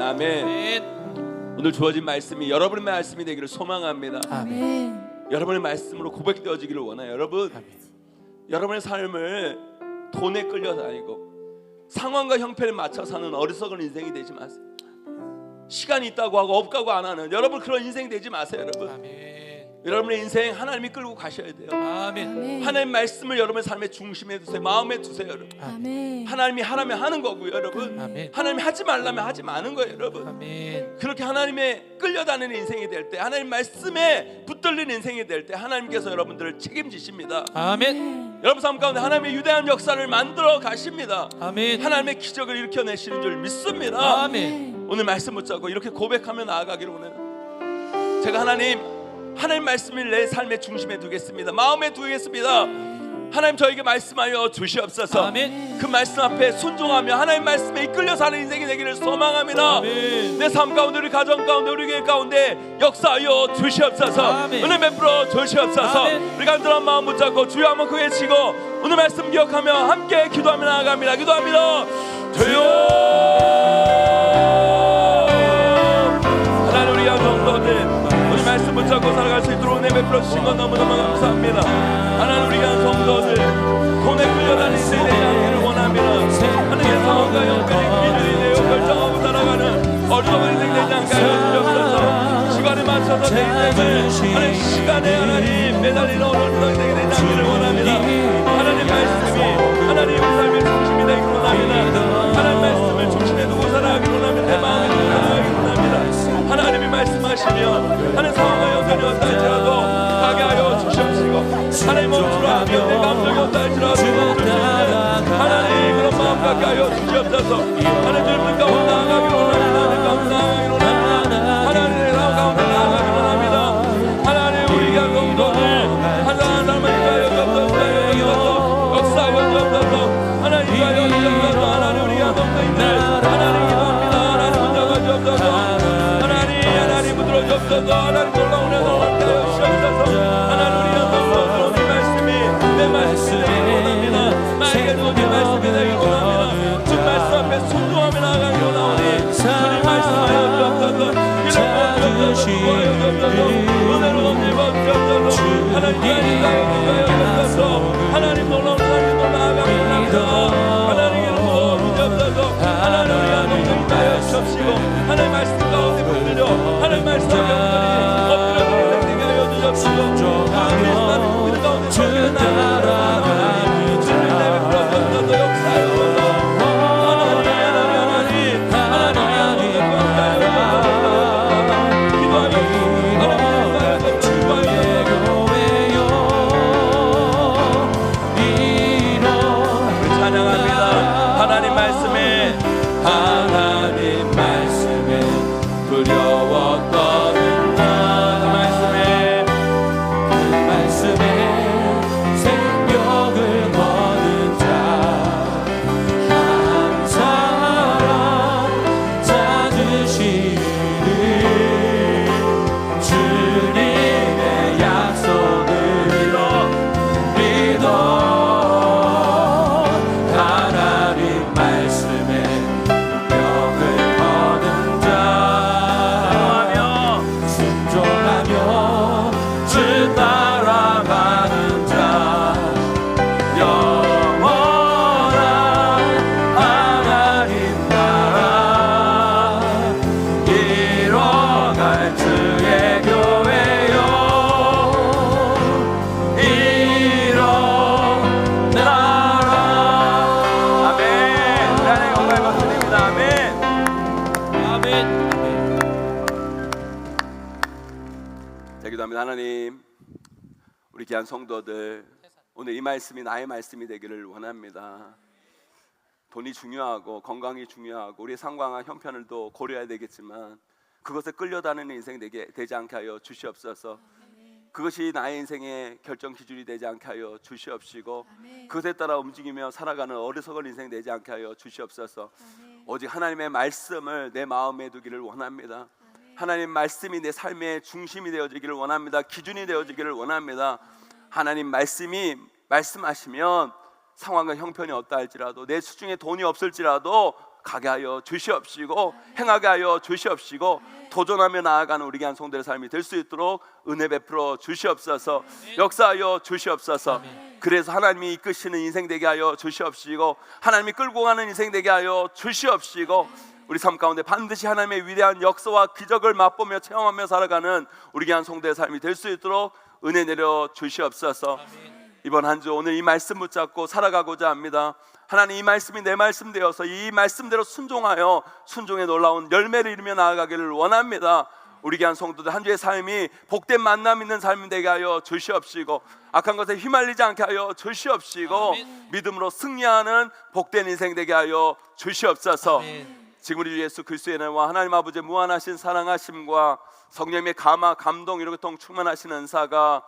아멘. 아멘. 오늘 주어진 말씀이 여러분의 말씀이 되기를 소망합니다. 아멘. 여러분의 말씀으로 고백되어지기를 원해요. 여러분, 여러분의 삶을 돈에 끌려 다니고 상황과 형편에 맞춰 사는 어리석은 인생이 되지 마세요. 시간이 있다고 하고 없다고 안 하는 여러분 그런 인생 되지 마세요. 여러분, 아멘. 여러분의 인생 하나님이 끌고 가셔야 돼요. 아멘. 하나님 말씀을 여러분의 삶의 중심에 두세요. 마음에 두세요. 여러분, 하나님이 하라면 하는 거고요. 여러분, 아멘. 하나님이 하지 말라면 하지 마는 거예요. 여러분, 아멘. 그렇게 하나님의 끌려다니는 인생이 될 때, 하나님 말씀에 붙들리는 인생이 될 때 하나님께서 여러분들을 책임지십니다. 아멘. 여러분 삶 가운데 하나님의 위대한 역사를 만들어 가십니다. 아멘. 하나님의 기적을 일으켜내시는 줄 믿습니다. 아멘. 오늘 말씀 붙잡고 이렇게 고백하며 나아가기를 원해요. 제가 하나님 말씀을 내 삶의 중심에 두겠습니다. 마음에 두겠습니다. 하나님 저에게 말씀하여 주시옵소서. 아멘. 그 말씀 앞에 순종하며 하나님 말씀에 이끌려 사는 인생이 되기를 소망합니다. 아멘. 내 삶 가운데, 우리 가정 가운데, 우리 교회 가운데 역사하여 주시옵소서. 아멘. 은혜 베풀어 주시옵소서. 아멘. 우리 간절한 마음 붙잡고 주여 한번 크게 외치고 오늘 말씀 기억하며 함께 기도하며 나아갑니다. 기도합니다. 주여, 하나님 우리 성도들 오늘 말씀 붙잡고 살아갈 수 있도록 은혜 베풀어 주신 것 너무너무 감사합니다. 하나님 우리 성도들 돈에 끌려다니는 인생이 되지 않기를 원합니다. 하나님의 상황과 형편이 기준이 되어 결정하고 살아가는 어리석은 인생 되지 않게 하여 주옵소서. 시간에 맞춰서 내 인생을 하나님 시간에 하나님 매달리는 어리석은 인생이 되지 않기를 원합니다. 하나님 말씀이 하나님 우리 삶의 중심이 되기를 원합니다. 하나님 말씀을 중심에 두고 살아가기를 원합니다. 내 마음에 두고 살아가기를 원합니다. 하나님이 말씀하시면 하는 상황과 형편이 어떠 할지라도 가게 하여 주시옵시고 하나님 멈추라 하며 내 감정이 어떠 할지라도 멈추시옵시고 하나님 그런 마음 갖게 하여 주시옵소서. 하나님 주님 가운데 나아가기를 원합니다. 내 가운데 나아가기를 원합니다. 하나님의 가운데 나아가기를 원합니다. 하나님 우리 성도들 하나님 하나님과 역사하여 주옵소서. 하나님과 하여 주옵소서. 하나님 우리 성도인들 하나님 기도합니다. 하나님 먼저 가주옵소서. 하나님 붙들어 주옵소서. 하나님 놀라운 은혜로 함께 하여 주옵소서. 하나님 우리 성도들 오늘 말씀이 내 말씀이 되기를 원합니다. 나에게 주어진 말씀이 되기를 원합니다. 주 말씀 앞에 순종하며 나아가기를 원하오니 주님 말씀하여 주옵소서. 기름 부어 주옵소서. 구하여 주옵소서. 은혜로 넘치어 주옵소서. 하나님 주하여 주옵소서. 하나님 놀라운 하나님으로 나아가기를 원합니다. 하나님 기름 부어 주옵소서. 하나님 우리 성도들 인하여 주옵시고 하나님 말씀 가운데 붙들려 하나님 말씀 가운데 엎드려 드리는 하여 주옵시고 하나님 믿음 가운데 서기를 나아가는 주님 내게 불러주옵소서. 역사하여 주옵소서. 하나님 말씀에 하나님 말씀에 두려워 떠는 나 그 말씀에 생명을 거둔 자 한 사람 찾으시는 주님의 약속을 믿어 하나님 우리 귀한 성도들 오늘 이 말씀이 나의 말씀이 되기를 원합니다. 돈이 중요하고 건강이 중요하고 우리의 상황과 형편을 또 고려해야 되겠지만 그것에 끌려다니는 인생 되지 않게 하여 주시옵소서. 그것이 나의 인생의 결정 기준이 되지 않게 하여 주시옵시고 그것에 따라 움직이며 살아가는 어리석은 인생 되지 않게 하여 주시옵소서. 오직 하나님의 말씀을 내 마음에 두기를 원합니다. 하나님 말씀이 내 삶의 중심이 되어지기를 원합니다. 기준이 되어지기를 원합니다. 하나님 말씀이 말씀하시면 상황과 형편이 어떠할지라도 내 수중에 돈이 없을지라도 가게 하여 주시옵시고 행하게 하여 주시옵시고 도전하며 나아가는 우리 귀한 성도의 삶이 될 수 있도록 은혜 베풀어 주시옵소서. 역사하여 주시옵소서. 그래서 하나님이 이끄시는 인생 되게 하여 주시옵시고 하나님이 끌고 가는 인생 되게 하여 주시옵시고 우리 삶 가운데 반드시 하나님의 위대한 역사와 기적을 맛보며 체험하며 살아가는 우리 귀한 성도의 삶이 될 수 있도록 은혜 내려 주시옵소서. 이번 한 주 오늘 이 말씀 붙잡고 살아가고자 합니다. 하나님, 이 말씀이 내 말씀 되어서 이 말씀대로 순종하여 순종의 놀라운 열매를 이루며 나아가기를 원합니다. 우리 귀한 성도들 한 주의 삶이 복된 만남 있는 삶이 되게 하여 주시옵시고 악한 것에 휘말리지 않게 하여 주시옵시고 믿음으로 승리하는 복된 인생 되게 하여 주시옵소서. 지금 우리 주 예수 그리스도의 은혜와 하나님 아버지의 무한하신 사랑하심과 성령의 감화 감동 이렇게 통 충만하신 은사가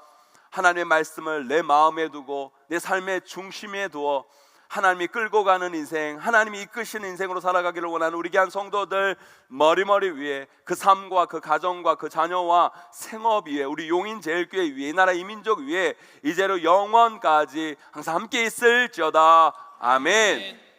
하나님의 말씀을 내 마음에 두고 내 삶의 중심에 두어 하나님이 끌고 가는 인생, 하나님이 이끄시는 인생으로 살아가기를 원하는 우리 귀한 성도들 머리머리 위에 그 삶과 그 가정과 그 자녀와 생업 위에 우리 용인제일교회 위에 이 나라 이민족 위에 이제로 영원까지 항상 함께 있을지어다. 아멘.